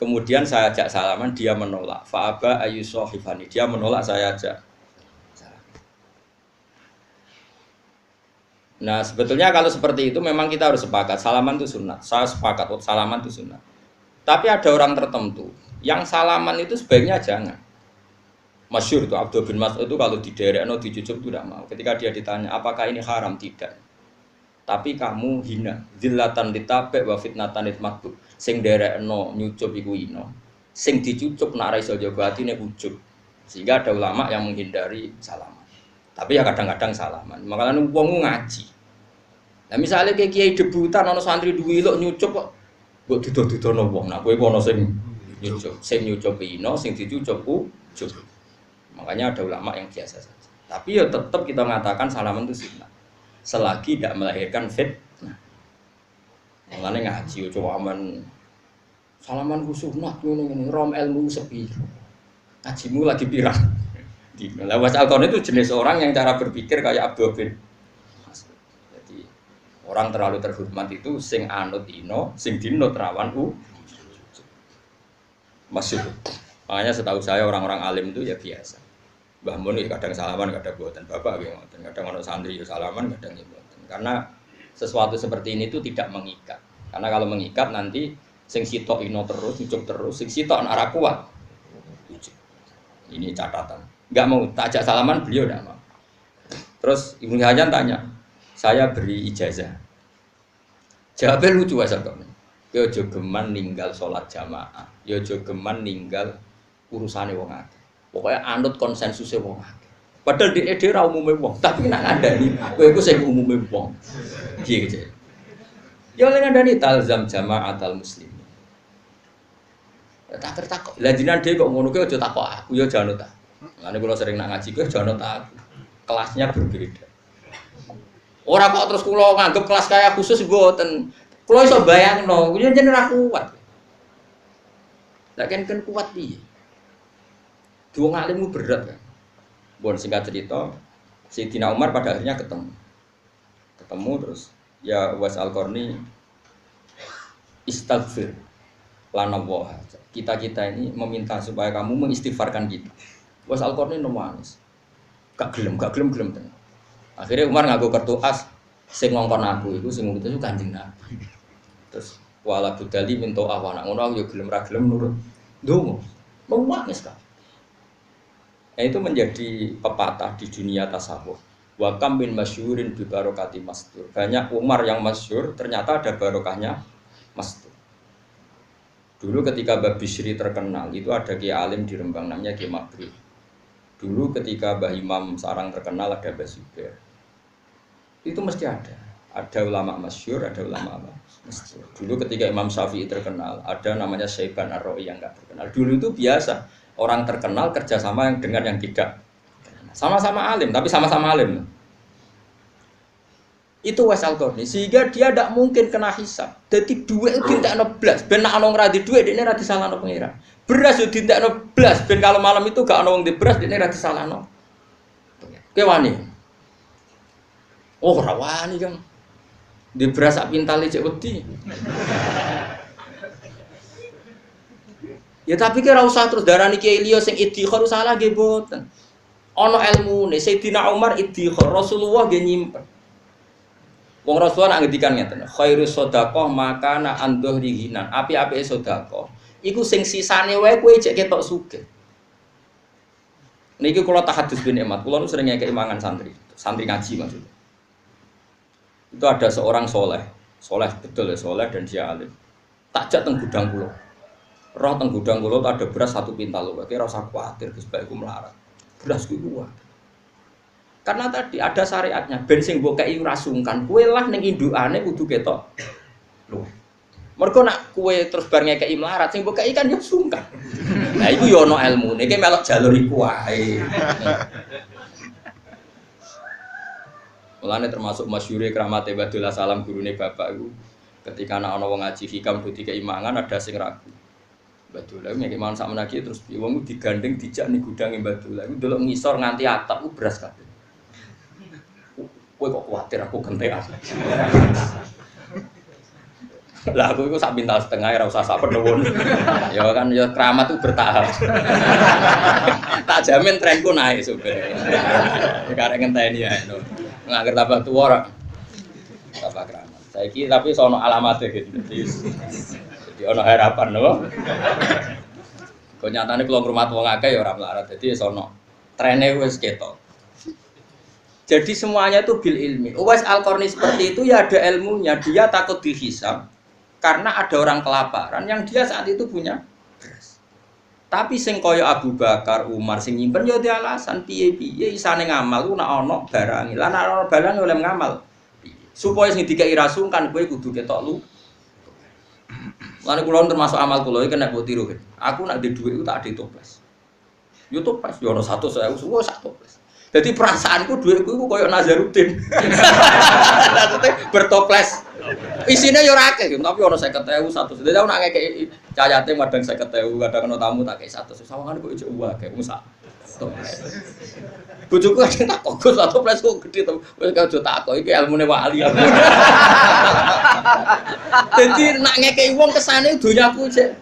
Kemudian saya ajak salaman, dia menolak. Fa'aba ayyusohifani. Dia menolak, saya ajak. Nah sebetulnya kalau seperti itu memang kita harus sepakat. Salaman itu sunat. Saya sepakat, salaman itu sunat. Tapi ada orang tertentu yang salaman itu sebaiknya jangan. Masyhur itu Abdul bin Mas'ud itu kalau di daerah dicucup itu tidak mau. Ketika dia ditanya apakah ini haram, tidak. Tapi kamu hina, zillatan ditabe wa fitnatan ditmakbub. Sing daerah nyucup iku ino, sing dicucup nak ra iso jaga atine ujub. Sehingga ada ulama yang menghindari salaman. Tapi ya kadang-kadang salaman. Makanya wong ngaji. Nah misalnya kayak kiai debutan ana santri duwe ilok nyucup kok mbok dudu-dudono wong. Nah kowe ana sing nyucup ino, sing dicucup ucup. Makanya ada ulama yang biasa saja. Tapi ya tetap kita mengatakan salaman itu sunnah. Selagi tidak melahirkan fitnah. Makanya ngaji coba aman salaman ku sunnah ngene rom ilmu sepi. Ngajimu lagi pirang. Lah was Al-Qarni itu jenis orang yang cara berpikir kayak Abdul bin Mas'ud. Jadi orang terlalu terhormat itu sing anut ino, sing dinut rawan masuk. Makanya setahu saya orang-orang alim itu ya biasa. Mbah Mun kadang salaman, kadang buatan bapak, kadang orang santri ya salaman, kadang buatan. Karena sesuatu seperti ini itu tidak mengikat. Karena kalau mengikat nanti sing sitok ino terus, ucap terus, sing sitok arah kuat. Ini catatan. Enggak mau tajak salaman, beliau enggak mau. Terus Ibnu Hajar tanya, saya beri ijazah. Jawabnya lucu asal kok. Yo jogeman ninggal sholat jamaah, yo jogeman ninggal urusane wong akeh. Pokoknya anut konsensusnya wong akeh. Padahal di ra umume wong, tapi nak ngandani kowe iku sing umume wong. Piye gitu. Ya oleh ngandani talzam jama'atal muslimin. Tak tertakok. Lah jinan dhewe kok ngono kuwi aja takok aku, ya janut ta. Lane kula sering nak ngaji kuwi janut ta aku. Kelasnya berbeda. Ora kok terus kula nganggep kelas kaya khusus mboten. Kula iso bayangno, kuwi jenenge ra kuat. Lah kan kuat piye? Dua ngalimmu berat kan. Bon singkat cerita, Sayyidina Umar pada akhirnya ketemu terus ya Was Al-Qarni istaghfir lana wa kita ini meminta supaya kamu mengistighfarkan kita. Was Al-Qarni nangis gak gelem tenan. Akhirnya Umar nganggo kartu as sing ngongkon aku iku sing ngutus Kanjeng Nabi. Terus wala budali minta awana ngono aku ya gelem ra gelem nurut ndonga nangis kan. Nah, itu menjadi pepatah di dunia tasawuf. Wa kam bin masyhurin bi barokati mastur. Banyak Umar yang masyhur ternyata ada barokahnya mastur. Dulu ketika Mbah Bisri terkenal itu ada kiai alim di Rembang namanya Kiai Mabri. Dulu ketika Mbah Imam Sarang terkenal ada Mbah Zubair. Itu mesti ada. Ada ulama masyhur, ada ulama mastur. Dulu ketika Imam Syafi'i terkenal, ada namanya Syaiban Ar-Ra'i yang enggak terkenal. Dulu itu biasa. Orang terkenal kerjasama yang dengan yang tidak sama-sama alim, tapi sama-sama alim. Itu Was Al-Qarni, sehingga dia tidak mungkin kena hisab. Jadi duit itu dintekno blas, ben nek ana wong ra di duit dekne ra disalahno pengira. Beras yo dintekno blas, ben kalau malam itu gak ana wong di beras dekne ra disalahno. Kowe wani. Oh, ora wani, Kang. Di beras sak pintale cek wedi. Ya tapi kira usah terus darani kiai liya sing iddikhar salah nggih mboten. Ana ilmune Sayyidina Umar iddikhar, Rasulullah nggih nyimpen. Wong Rasulullah nak ngendikan ngeten, khairus shadaqah makana andhri hinan. Api-apike sedekah iku sing sisane wae kowe cek ketok sugih. Niki kula tahadus bin Emat, kula nu sering ngekeki mangan santri ngaji maksudnya. Itu ada seorang soleh betul ya soleh dan dia alim. Takjak teng gudang kula. Roh teng gudang kula ada beras 1 pintal lho, kira usah kuwatir Gus bae ku melarat. Beras ku kuat. Karena tadi ada syariatnya, ben sing mbok kei ora sungkan, kowe lah ning indukane kudu ketok. Lho. Mergo nak kowe terus bar ngekeki melarat sing mbok kei kan yo sungkan. Nah iku yo ana ilmune, iki melok jalur iku wae. Mulane termasuk masyhure kramate Badullah Salam gurune bapak iku ketika ana wong ngaji hikam do dikei mangan ada sing ragu. Badullah nek mangan sak menaki terus wong digandeng dijak ning gudange Badullah iku delok ngisor nganti atap ku beras kabeh. Kowe kok kuwatir aku gentekan. Lah aku iku sak pintal setengah ora usah sak penuwun. Ya kan ya keramat tuh bertahap. Tak jamin trenku naik sebenarnya. Karek ngenteni ya. Nganger tambah tuwa ora. Tambah keramat. Saiki tapi sono alamate gitu. Jadi ono harapan lho. Kok nyatane kula ngrumat wong akeh ya ora melarat. Dadi sono trene wis ketok. Jadi semuanya itu bil ilmi. Uwais Al-Qarni seperti itu ya ada ilmunya. Dia takut dihisab karena ada orang kelaparan yang dia saat itu punya beras. Tapi sing kaya Abu Bakar, Umar sing nyimpen ya di alasan piye-piye isane ngamal ku nek ana barang. Lah nek ana barang oleh ngamal. Supaya sing dikai rasungkan kowe kudu ketok lu. Lan kula termasuk amal kula iki nek mbok tiru. Aku nek di dhuwit ku tak ade toples. Yo toples yo ana 100.000 suwe sak toples. Dadi perasaanku dhuwitku iku kaya Nazaruddin. Maksudnya bertoples. Isine yo ora akeh, tapi ana 50.000 100. Dadi aku nak ngekeki cayate madang 50.000, kadang ana tamu tak kei 100. Sawangane kok ijo akeh wong sak toples. Bojoku kadang tak kok toples kok gedhe to. Wis aja tak kok iki ilmune wali. Dadi nak ngekeki wong kesane donyaku cek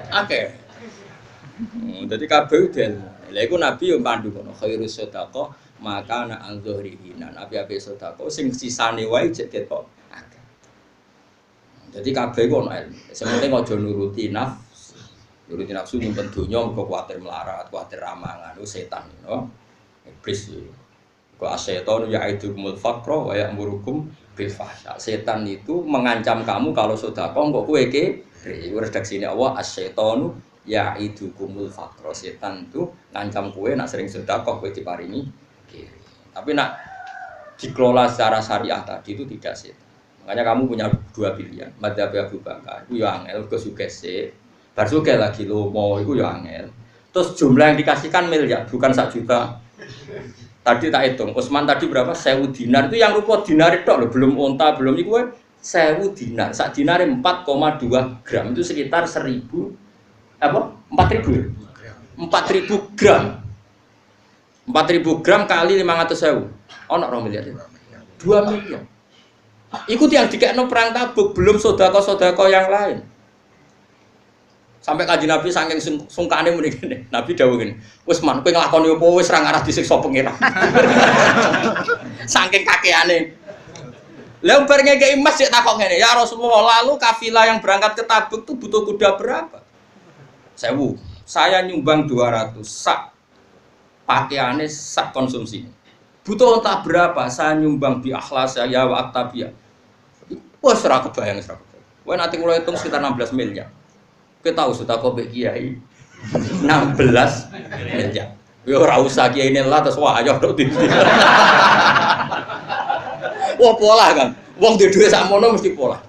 akeh. Dadi kabeh den. Lha iku Nabi yo pandu ngono, khairus sedekah maka ana anzurihinan. Api-api sedekah sing sisane wae cek ketok. Jadi kabeh ku ana ilmu. Sementing aja nuruti nafsu. Nuruti nafsu nyimpen donya mergo kuwatir melarat, kuwatir ramangan, itu setan, no? Iblis iki. Kok asetan ya'idukumul faqra wa ya'murukum bil fahsya. Setan itu mengancam kamu kalau sedekah kok kowe kiri. Redaksine Allah asetanu ya'idukumul faqra. Setan itu ngancam kowe nak sering sedekah kowe diparingi kiri. Tapi nak dikelola secara syariah tadi itu tidak setan. Makanya kamu punya dua pilihan. Madzhab Abu Bakar itu ya angel, ke sugih bar sugih lagi lo mau itu ya angel. Terus jumlah yang dikasihkan miliar, bukan 1 juta. Tadi tak hitung, Utsman tadi berapa? 1.000 dinar. Itu yang rupa dinar itu loh, belum unta, belum itu 1.000 dinar. Sak dinar 4,2 gram itu sekitar 1.000 apa? 4.000. 4.000 gram. 4.000 gram kali 500.000. Ono 2 miliar. 2 miliar. Ikut yang dikekno perang Tabuk, belum sedekah-sedekah yang lain. Sampai Kanjeng Nabi saking sungkane muni ngene. Nabi dawuh ngene, "Wis man kowe nglakoni apa wis ra ngarah disiksa pengiran." Saking kakeane. Lah bar ngekeki emas sik takok ngene, "Ya Rasulullah, lalu kafilah yang berangkat ke Tabuk tuh butuh kuda berapa?" 1.000. Saya nyumbang 200 sak. Pakaiane sak konsumsi. Butuh entah berapa? Saya nyumbang bi akhlas ya wa aktabiyah. Wah, ora kebayang. Kowe nanti kula hitung sekitar 16 miliar. Kowe tahu sudah kok mbek kiai 16 miliar. Ya ora usah kiai ini lah terus wah ayo tok ndi. Wah pola kan. Wong duwe dhuwit sakmono mesti pola.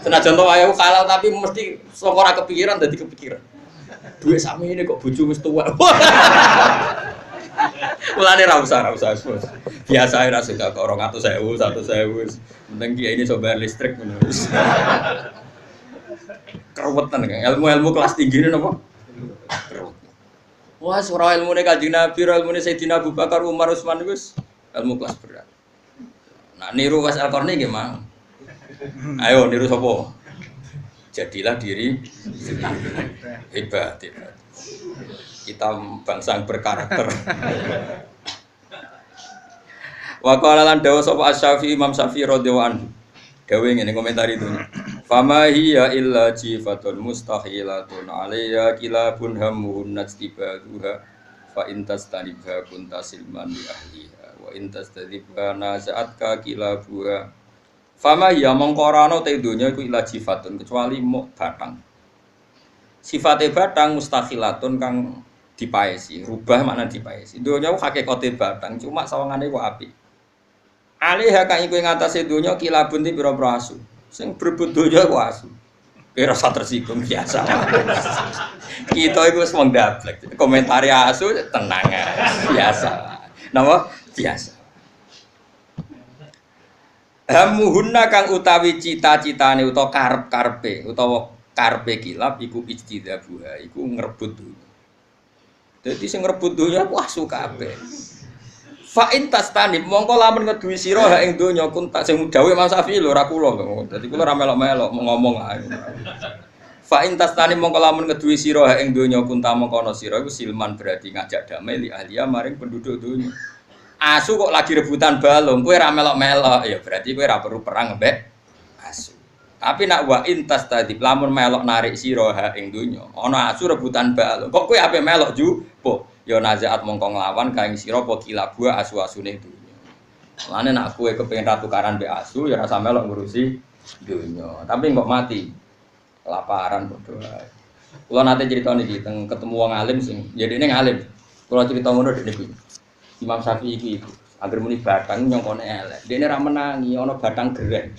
Senajan to ayo halal tapi mesti sok ora kepikiran dadi kepikiran. Dhuwit sakmene ini kok bojo wis tuwa. Mulane ra usah. Biasa ae ra sudah kok 200.000, 100.000. Penting kiai ini coba listrik ngono wis. Keruwetan kan. Ilmu-ilmu kelas tinggi ini napa? Keruwetan. Wah, ora ilmune Kanjeng Nabi, ilmune Sayyidina Abu Bakar, Umar, Utsman wis ilmu kelas berat. Nah, niru Wes Al-Qarni nggih, Mang. Ayo niru sapa? Jadilah diri sendiri. Hebat. Kita bangsa yang berkarakter. Wa qala lan dawu sapa Asy-Syafi'i Imam Syafi'i radhiyallahu anhu. Dawe ngene komentar itu. Fama hiya illa jifatun mustahilatun alayya kilabun hamun najtibaduha fa in tastanibha kunta silman li ahliha wa in tastadibha nasa'atka kilabuha. Fama hiya mongkorano te donya iku illa jifatun kecuali muk batang. Sifate batang mustahilatun kang dipaesi, rubah makna dipaesi. Donya ku hakikate batang, cuma sawangane ku apik. Alih kang iku ing atase donya kilabun ti pira-pira asu. Sing berebut donya ku asu. Kira rasa tersinggung biasa. Kita iku wis wong dablek. Komentari asu tenang biasa. Napa? Biasa. Hamuhunna kang utawi cita-citane utawa karep-karepe utawa karepe kilab iku ijtidzabuha, iku ngrebut donya. Dadi sing ngrebut donya ku asu kabeh. Fa in tastanib mongko lamun ngeduwi sira ha ing donya kun tak sing dawuh Mas Safi lho ora kula. Dadi kula ora melok-melok ngomong ae. Fa in tastanib mongko lamun ngeduwi sira ha ing donya kun ta mongko ana sira iku silman berarti ngajak damai li ahliya maring penduduk donya. Asu kok lagi rebutan balung, kowe ora melok-melok ya berarti kowe ora perlu perang mbek asu. Tapi nak wa in tastadib lamun melok narik sira ha ing donya, ana asu rebutan balung. Kok kowe ape melok jupo? Ya nazaat mongko nglawan kaing sira apa kilabua asu-asune dunya. Lane nak kowe kepengin ra tukaran mbek asu ya ora sampe melok ngurusi dunya. Tapi kok mati kelaparan padha wae. Kalau nanti cerita nih ketemu wong alim sing, jadi ini ngalim. Kalau cerita ngono dek niku. Imam Syafi'i iku agar muni batang nyongkone elek. Dene ra menangi ana batang gerek.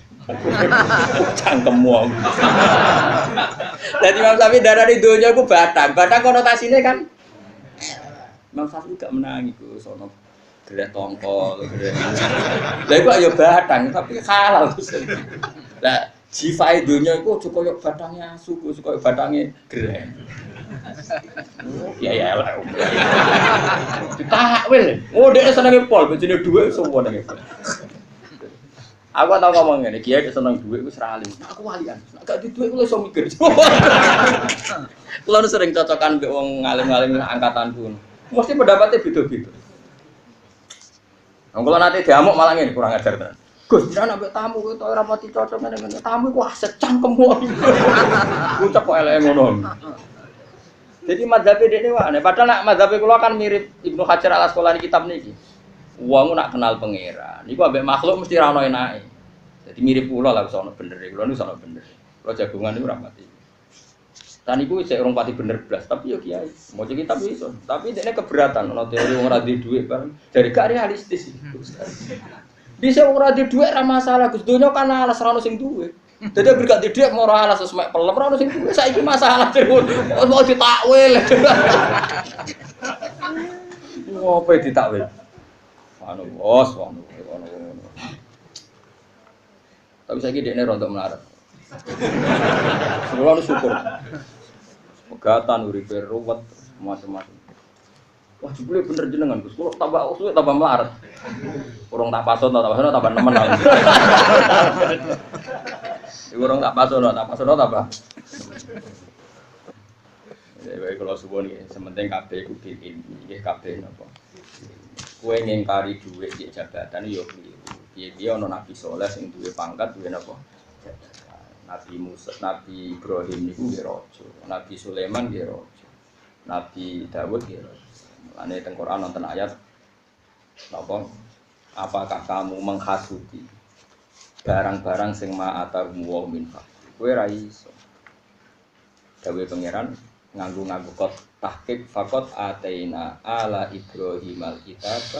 Cangkemmu. Dadi Imam Syafi'i darani donya iku batang. Batang konotasine kan Imam Syafi'i gak menangi ku sono gerek tongkol, gerek. Lah iku ayo batang tapi halal. Lah sifai dunia itu aja koyo batangnya suku, koyo batangnya gereng. Ya lah. Ditakwil. Oh, dhek senenge pol, bojone dhuwit semua nang pol. Aku tau ngomong ngene, kiai seneng dhuwit wis ra alim. Aku walian. Nek gak di dhuwit ku iso mikir. Kulo sering cocokan mbek wong ngalim-ngalim angkatanku. Mesti pendapatnya beda-beda. Wong kula nate diamuk malah ngene kurang ajar tenan. Gus, jangan ambek tamu kowe ora pati cocok ngene-ngene. Tamu ku secangkemmu. Ucap kok eleke ngono. Jadi mazhab dekne wae. Padahal nek mazhab kula kan mirip Ibnu Hajar Al Asqalani kitab niki. Wong nak kenal pangeran. Niku ambek makhluk mesti ra ono enake. Jadi mirip kula lah sono bener. Kula niku sono bener. Kula jagungan niku ra pati. Tan iku sik urung pati bener blas, tapi yo kiai. Mau kitab iso. Tapi dekne keberatan ono teori wong ora duwe dhuwit bareng. Dari gak realistis itu. Bisa ora di dhuwit ra masalah, Gus. Donya kan alas ra ono sing duwe. Dadi anggere gak di dhuwit mau ora alas semek pelem ra ono sing duwe. Saiki masalah terus. Mau ditakwil. Ngopo ditakwil? Anu bos, anu. Tapi saiki dekne rontok melarat. Kulo syukur. Pegatan uripe ruwet macam-macam. Wah, jebule bener jenengan Gus. Kulo tambah suwe tambah melarat. Urung tak pasono tambah nemen. Urung tak pasono tambah. Ya bae kalau suwun iki sementing kabeh iku bikin nggih kabeh napa. Kowe ngingkari dhuwit iki jabatan yo kliru. Piye-piye ana nabi saleh sing duwe pangkat duwe napa? Nabi Musa, Nabi Ibrahim niku nggih raja, Nabi Sulaiman nggih raja. Nabi Dawud nggih raja. Ane teng Quran nonton ayat napa? Apakah kamu menghasuti barang-barang sing ma'atahu wa min fadli? Kowe ra iso. Dawe pangeran nganggo kot tahqiq faqat ataina ala Ibrahim al-kitaba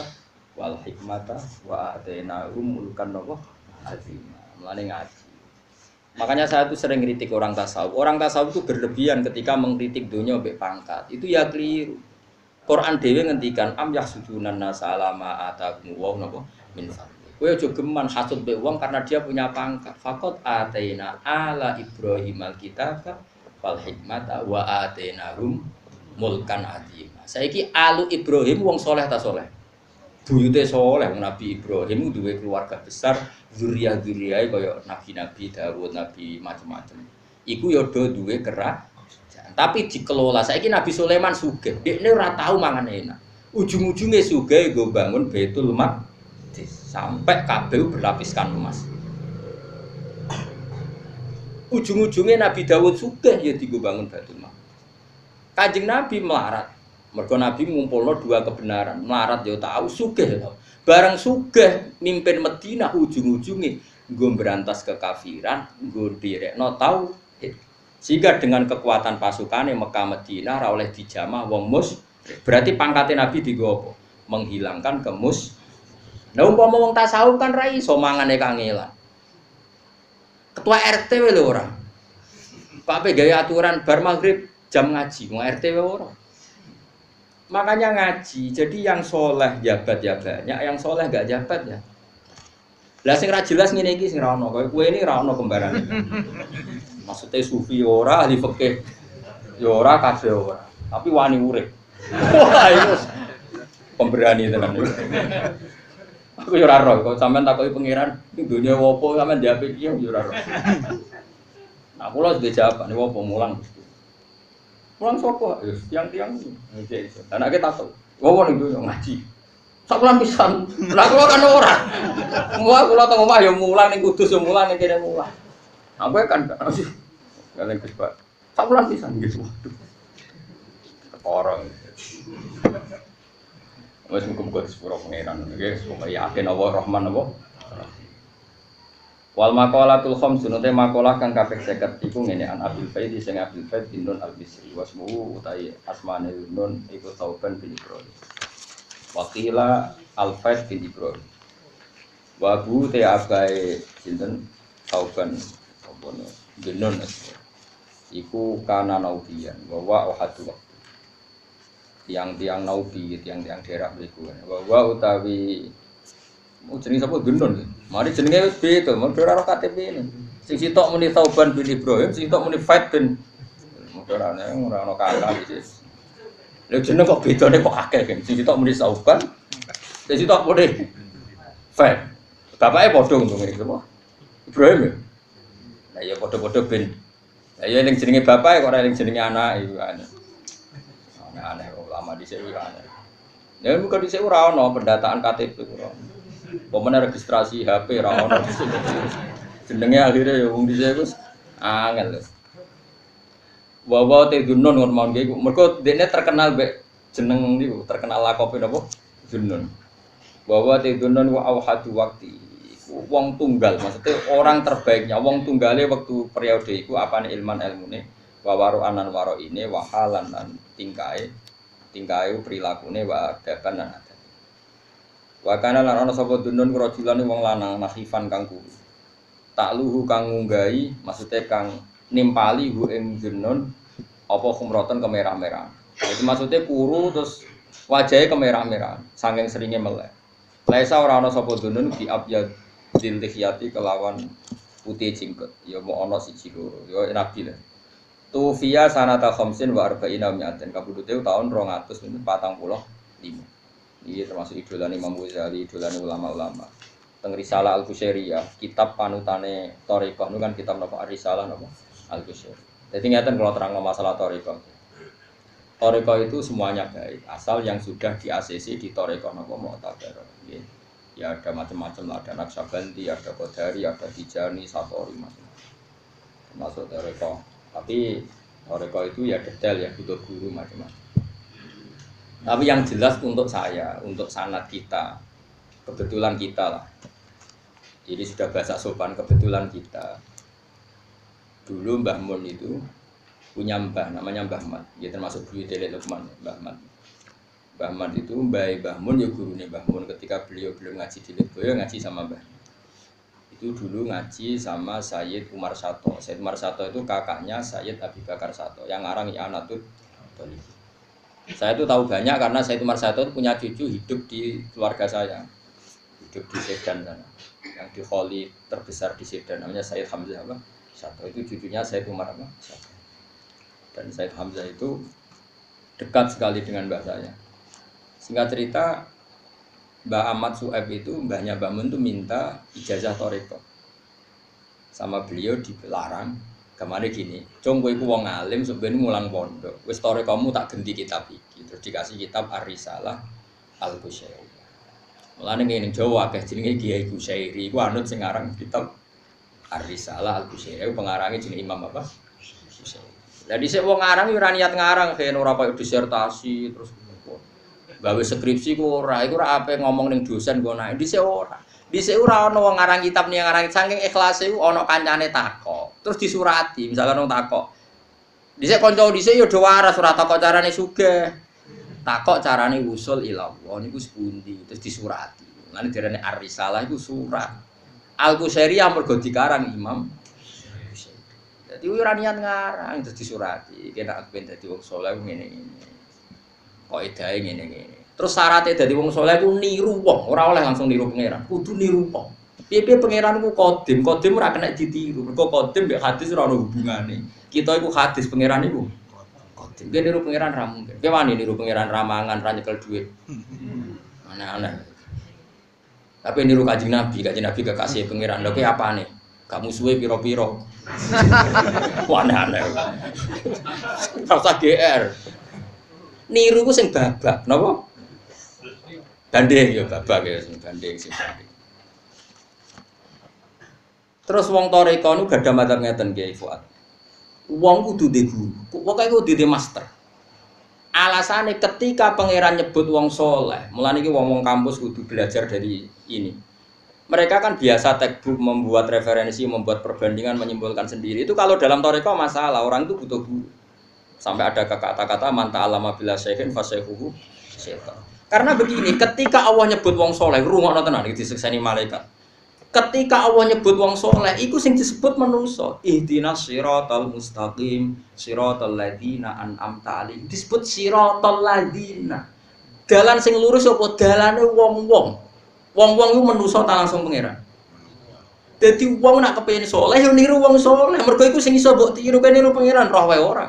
wal hikmata wa atainahum mulkan napa azim. Mulane ngaji. Makanya saya tuh sering kritik orang tasawuf. Orang tasawuf itu berlebihan ketika mengkritik dunia mbek pangkat. Itu ya keliru. Quran dhewe ngendikan am yahsudunan nasalama atakum wa napa min fadli. Kowe aja geman hasud mbek wong karena dia punya pangkat. Faqat ataina ala Ibrahim al-kitaba wal hikmata wa atainahum mulkan azim. Saiki alu Ibrahim wong saleh ta saleh. Buyute saleh Nabi Ibrahim duwe keluarga besar, zuriya-zuriyae kaya nabi-nabi Dawud, nabi macam-macam. Iku ya do duwe kerajaan. Tapi dikelola. Saiki Nabi Sulaiman sugih. Dekne ora tau mangan enak. Ujung-ujunge sugih nggo bangun Baitul Maqdis sampai kabeh berlapiskan emas. Ujung-ujunge Nabi Dawud sugih ya dienggo bangun Baitul Maqdis. Kanjeng Nabi melarat. Mergo Nabi ngumpulno dua kebenaran, melarat ya tahu, sugih ya tahu. Bareng sugih mimpin Madinah ujung-ujunge nggo berantas kekafiran, nggo direkno tauhid. Sehingga dengan kekuatan pasukane Mekah Madinah ora oleh dijamah wong musyrik. Berarti pangkate Nabi dienggo apa? Menghilangkan kemus. Lah umpama wong tasawuf kan ra iso mangane kangelan. Ketua RT wae lho ora. Pak P gawe aturan bar maghrib jam ngaji, wong RT wae ora. Makanya ngaji, jadi yang soleh jabat ya banyak, yang soleh gak jabat ya. Lah sing ra jelas ngene iki sing ra ono, kowe ini ra ono kembaran. Maksudnya sufi ora, ahli fikih ya ora, kabeh ora. Tapi wani urip. Wah, itu pemberani tenan iki. Aku ya ora roh, kok sampean takoki pangeran, ning donya opo sampean jawab iki ya ora roh. Nah, kula sudah jawab, niku opo mulang. Mulang sapa? Tiang-tiang iki iso. Anake tak tau. Wowo ning yo ngaji. Sak bulan pisan. Lah kula kan ora. Kula teng omah yo mulang ning Kudus yo mulang ning kene mulang. Aku kan sih. Kalian Gus Pak. Sak bulan pisan gitu. Waduh. Orang. Wes muga-muga disepuro pangeran. Nggih, semoga yakin Allah Rahman apa. Wal maqalatul khamsun te maqalah kang kaping 50 iku ngene an Abil Faid sing Abil Faid bin Nun Al-Bisri wasmu utai asmane Nun iku Tauban bin Ibrahim. Wakila Al-Faid bin Ibrahim. Wa bu te abai sinten Tauban apa bin Nun iku kana naubiyan wa wa ahadu waktu. Tiang-tiang naubi, tiang-tiang daerah mriku. Wa wa utawi jenenge sapa Gendon. Mari jenenge wis beda, modho ora KTP ini. Sing sitok muni Tauban bin Ibrahim, sing sitok muni Faid bin modho ora ono kakak iki. Lha jeneng kok bedane kok akeh kan. Sing sitok muni Tauban, sing sitok muni Faid. Bapake padha ngene iki apa? Ibrahim ya. Lah ya padha-padha bin. Lah ya ning jenenge bapake kok ora ning jenenge anake iku aneh. Aneh ulama dhisik iki aneh. Ya muga dhisik ora ono pendataan KTP ora. Pemene registrasi HP ra ono. Jenenge akhire ya wong dhisik wis angel. Wawa te Dunun ngomong nggih mergo dekne terkenal mek jeneng niku, terkenal lakope napa? Dunun. Wawa te Dunun wa auhadu waqti. Wong tunggal maksudnya orang terbaiknya wong tunggale waktu periode iku apane ilman ilmune wa waru anan waro ini wa halan lan tingkae prilakune wa adaban lan adat. Wa kana lan ana sapa Dunun rajulan wong lanang nahifan kang kuru. Takluhu kang ngunggahi maksudnya kang nimpali hu ing Dunun apa khumratan kemerah-merah. Itu maksudnya kuru terus wajahnya kemerah-merah saking seringe melek. Laisa ora ana sapa Dunun bi abyad dilihiyati kelawan putih cingkut. Ya mau ana siji loro. Ya nabi lah. Tufiya sanata khamsin wa arba'ina mi'atin kabudute tahun 245. Iki termasuk idolan Imam Ghazali, idolan ulama-ulama. Teng Risalah Al-Qusyairiyah, kitab panutane Thariqah niku kan kitab napa Risalah napa Al-Qusyairiyah. Dadi ngeten kula terangno masalah Thariqah. Thariqah itu semuanya baik, asal yang sudah di ACC di Thariqah napa Mu'tabar. Nggih. Ya ada macam-macam lah, ada Naqsyabandi, ada Qadari, ada Tijani, Satori macam-macam. Termasuk Thariqah. Tapi Thariqah itu ya detail ya butuh guru macam-macam. Tapi yang jelas untuk saya, untuk sanad kita, kebetulan kita lah. Jadi sudah bahasa sopan kebetulan kita. Dulu Mbah Mun itu punya mbah namanya Mbah Mat. Dia termasuk beliau Dele Lukman, Mbah Mat. Mbah Mat itu Mbah Mun ya gurune Mbah Mun ketika beliau ngaji di Lirboyo ngaji sama Mbah. Itu dulu ngaji sama Sayyid Umar Sato. Sayyid Umar Sato itu kakaknya Sayyid Abi Bakar Sato yang ngarang I'anatul Talibin. Saya itu tahu banyak karena Sayyid Umar Sato itu punya cucu hidup di keluarga saya. Hidup di Sedan sana. Yang di kholi terbesar di Sedan namanya Sayyid Hamzah apa? Sato itu cucunya Sayyid Umar apa? Sato. Dan Sayyid Hamzah itu dekat sekali dengan mbah saya. Singkat cerita Mbah Ahmad Su'eb itu mbahnya Mbah Mun itu minta ijazah Thariqah. Sama beliau dilarang. Kemana gini, cung kowe iku wong alim sebenarnya mulang pondok. Wis Thariqahmu tak ganti kitab iki. Terus dikasih kitab Ar-Risalah Al-Qusyairiyah. Mulane ngene Jawa akeh jenenge Kiai Qusyairi iku anut sing aran kitab Ar-Risalah Al-Qusyairiyah pengarange jenenge Imam apa? Qusyairi. Lah dhisik wong ngarang ora niat ngarang, kene ora koyo disertasi terus gawe skripsi ku ora, iku ora ape ngomong ning dosen kok naik. Dhisik ora. Dhisik ora ana wong ngarang kitab ning ngarang saking ikhlase ku ana kancane takok. Terus disurati, misalkan wong takok. Dhisik kanca dhisik ya do waras ora takok carane sugih. Takok carane wusul ila Allah niku sepundi, terus disurati. Lan diarani Ar-Risalah iku surat. Al-Qusyairiyah mergo dikarang Imam. Dadi ora niat ngarang terus disurati. Kena ben dadi wong saleh ngene-ngene. Kok edahe ngene-ngene. Terus syaratnya dadi wong saleh ku niru wong, ora oleh langsung niru pangeran. Kudu niru wong. Piye-piye pangeran ku kodim ora kena ditiru. Mergo kodim mek hadis ora ono hubungane. Kita iku hadis pangeran iku kodim. Ki niru pangeran ra mungkin. Ki wani niru pangeran ramangan ra nyekel dhuwit. Aneh-aneh. Tapi niru Kanjeng Nabi kekasih pangeran. Lho ki apane? Gak musuhe pira-pira. Aneh-aneh. Rasa GR. Niru ku sing babak, napa? Gandeng ya babak ya sing gandeng sing gandeng. Terus wong Thariqah niku gadah madzhab ngeten Kiai Fuad. Wong kudu ndek guru, pokoke kudu ndek master. Alasane ketika pangeran nyebut wong saleh, mulane iki wong-wong kampus kudu belajar dari ini. Mereka kan biasa textbook membuat referensi, membuat perbandingan, menyimpulkan sendiri. Itu kalau dalam toriko masalah, orang itu butuh guru. Sampai ada kata-kata manta alama bila syaihin fasyaihuhu syaitan. Karena begini, ketika Allah nyebut wong soleh, rungokno tenan iki disekseni malaikat. Ketika Allah nyebut wong soleh, iku sing disebut manusa. Ihdinas siratal mustaqim, siratal ladzina an'amta alaihim. Disebut siratal ladzina. Dalan sing lurus apa dalane wong-wong. Wong-wong iku manusa ta langsung pangeran. Dadi wong nak kepengin soleh yo niru wong soleh. Mergo iku sing iso mbok tiru kene niru pangeran roh wae ora.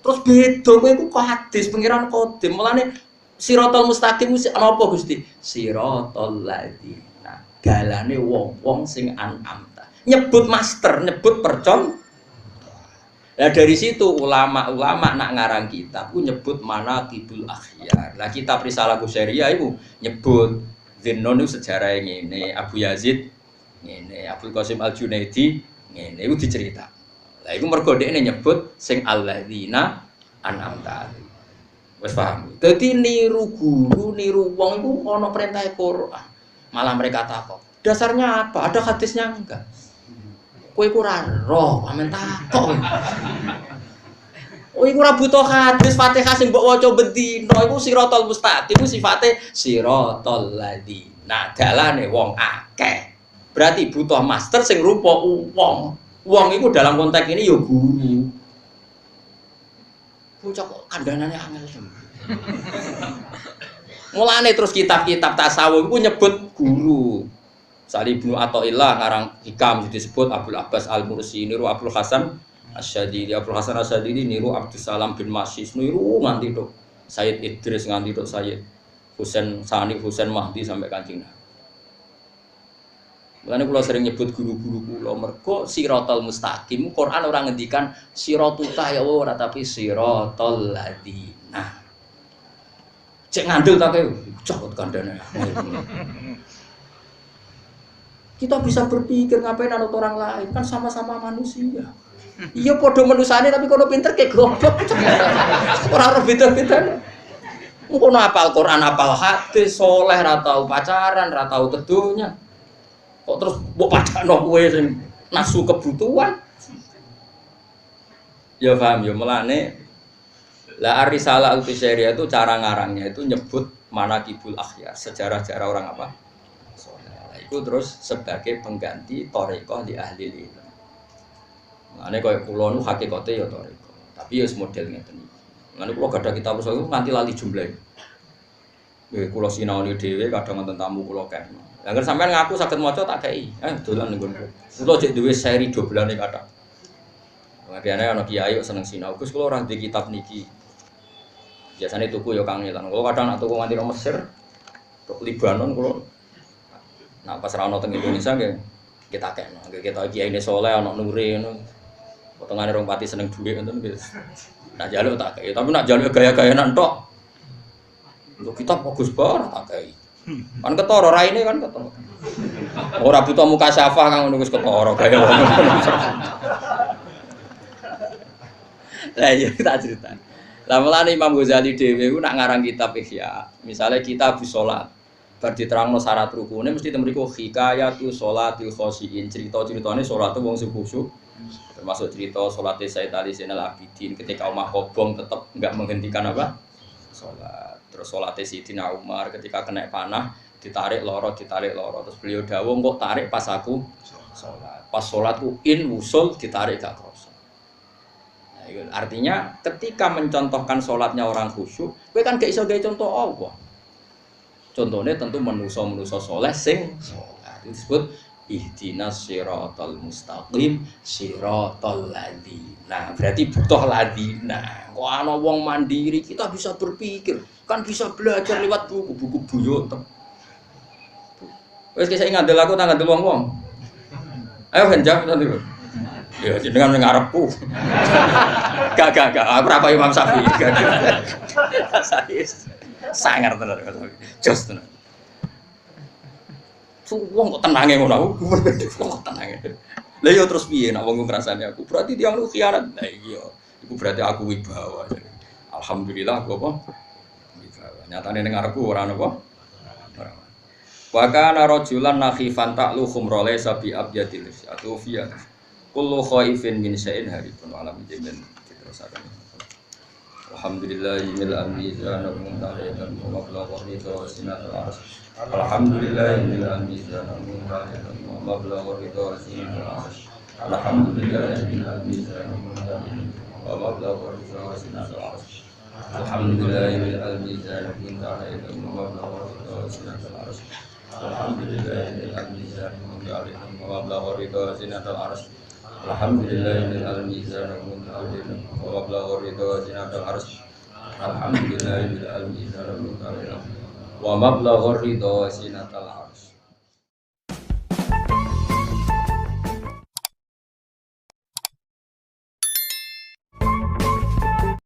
Terus beda kowe iku kok hadis pangeran kodim. Mulane siratal mustaqim ana apa Gusti? Siratal ladzina. Dalane wong-wong sing an'amta. Nyebut master, nyebut percon. Nah dari situ ulama-ulama nak ngarang kitab ku nyebut manaqibul akhyar. Lah kitab Risalah Qusyairia iku nyebut Zinnun itu sejarah yang ini, Abu Yazid ini, Abdul Qasim Al-Junaidi ini, itu dicerita. Lah itu mergodek ini nyebut sing alladzina an'amta alaihim. Wes paham? Jadi niru guru, niru wong itu ono perintah Quran. Malah mereka takut. Dasarnya apa? Ada hadisnya enggak? Kowe iku ora roh, amen takok. Oh iku ora butuh hadis Fatihah sing mbok waca bendina iku siratal mustaqim iku sifate siratal ladzina dalane wong akeh. Berarti butuh master sing rupa wong. Wong iku dalam konteks ini ya guru. Bocah kok kandhanane angel. Mulane terus kitab-kitab tasawuf iku nyebut guru. Sali Ibnu Athaillah ngarang hikam disebut Abdul Abbas Al-Mursi niru Abdul Hasan Asyadili, Abdul Hasan Asyadili niru Abdus Salam bin Masyis niru nganti tok Sayyid Idris nganti tok Sayyid Husain Sani Husain Mahdi sampai Kanjeng Nabi. Mulane kula sering nyebut guru-guru kula mergo siratal mustaqim Quran ora ngendikan siratuka ya ora tapi siratal ladzina. Cek ngandel ta kowe cok kandhane. Kita bisa berpikir ngapain anut orang lain kan sama-sama manusia. Iya podo manusane tapi kono pinter kayak goblok. Ora beda-beda. Kono hafal Quran, hafal hadis, soleh ra tau pacaran, ra tau kedunya. Kok terus mbok padakno kowe sing nafsu kebutuhan. Ya paham ya mulane la Risalah Al-Qusyairia itu cara ngarangnya itu nyebut manaqibul akhyar, sejarah-sejarah orang apa? Itu terus sebagai pengganti thariqah di ahli ilmu. Mane koyo kula nu hakikate ya thariqah, tapi ya model ngeten iki. Mane kula gadah kitab usul nganti lali jumlahe. Nggih kula sinaoni dhewe kadang wonten tamu kula kene. Lah nek sampean ngaku saged maca tak kei. Dolan ning nggonku. Kula jek duwe seri doblane kathah. Biasane ana kiai kok seneng sinau. Gus kula ora ndek kitab niki. Biasane tuku ya kangelan. Kula kadang nak tuku nganti nang Mesir, tok Libanon kula. Nah pas ra ono teng Indonesia nggih kita kekno. Nggih kita kiyaine saleh ana nure ngono. Potongane rong pati seneng dhuwit ngoten nggih. Nak njaluk tak kei, tapi nak njaluk gaya-gayanan tok. Lho kita bagus banget tak kei. Kan ketara raine kan ketara. Ora butuh muka syafah kang ngono wis ketara gaya wong. Lah iya tak cerita. Lah mulane Imam Ghazali dhewe ku nak ngarang kitab Ihya, misale kitab salat bar diterangno syarat rukune mesti temriku hikayatu sholatil khoshiin, cerita-ceritane salat wong sing khusyuk. Termasuk cerita salate Sayyid Ali Zainal Abidin ketika Umar kobong tetap enggak menghentikan apa? Salat. Terus salate Sayyidina Umar ketika kena panah ditarik loro terus beliau dawuh kok tarik pas aku salat. Pas salatku wusul ditarik gak kroso. Nah, itu artinya ketika mencontohkan salatnya orang khusyuk, kowe kan gak iso gawe contoh Allah. Contohnya tentu manusa-manusa soleh sing sholat. Itu disebut ihdinas siratal mustaqim siratal ladzina. Berarti butuh ladzina. Kok ana wong mandiri kita bisa berpikir, kan bisa belajar lewat buku-buku buyut. Wis saya ngandel aku tak ngandel wong-wong. Ayo henjak nanti. Ya jenengan ning ngarepku. Gak. Aku ora Imam Syafi'i. Saya sangar tenan jos tenan. Wong kok tenange ngono aku kok tenange. Lah yo terus piye nek wong ngrasani aku? Berarti dia ngono khianat. Lah iya, iku berarti aku wibawa. Alhamdulillah aku apa? Wibawa. Nyatane ning ngarepku ora apa? Ora. Wa kana rajulan nakhifan ta'lu khumra laysa bi abyadil atufiyah. Kullu khaifin min syai'in haribun alam jimin diterusaken. Alhamdulillahi mil al-mizan wa muntahidan wa mablagha ridha wa sinatul arsy. Alhamdulillahi mil al-mizan wa muntahidan wa mablagha ridha wa sinatul arsy. Alhamdulillahi mil al-mizan wa muntahidan wa mablagha ridha wa sinatul arsy. Alhamdulillahi mil al-mizan wa muntahidan wa mablagha ridha wa sinatul arsy. Alhamdulillahi mil al-mizan wa muntahidan wa mablagha ridha wa sinatul arsy. Alhamdulillahil al-mizan wa muntahidan wa mablagha ridha wa sinatul arsy. Alhamdulillahil al-mizan wa muntahidan wa mablagha ridha wa sinatul arsy.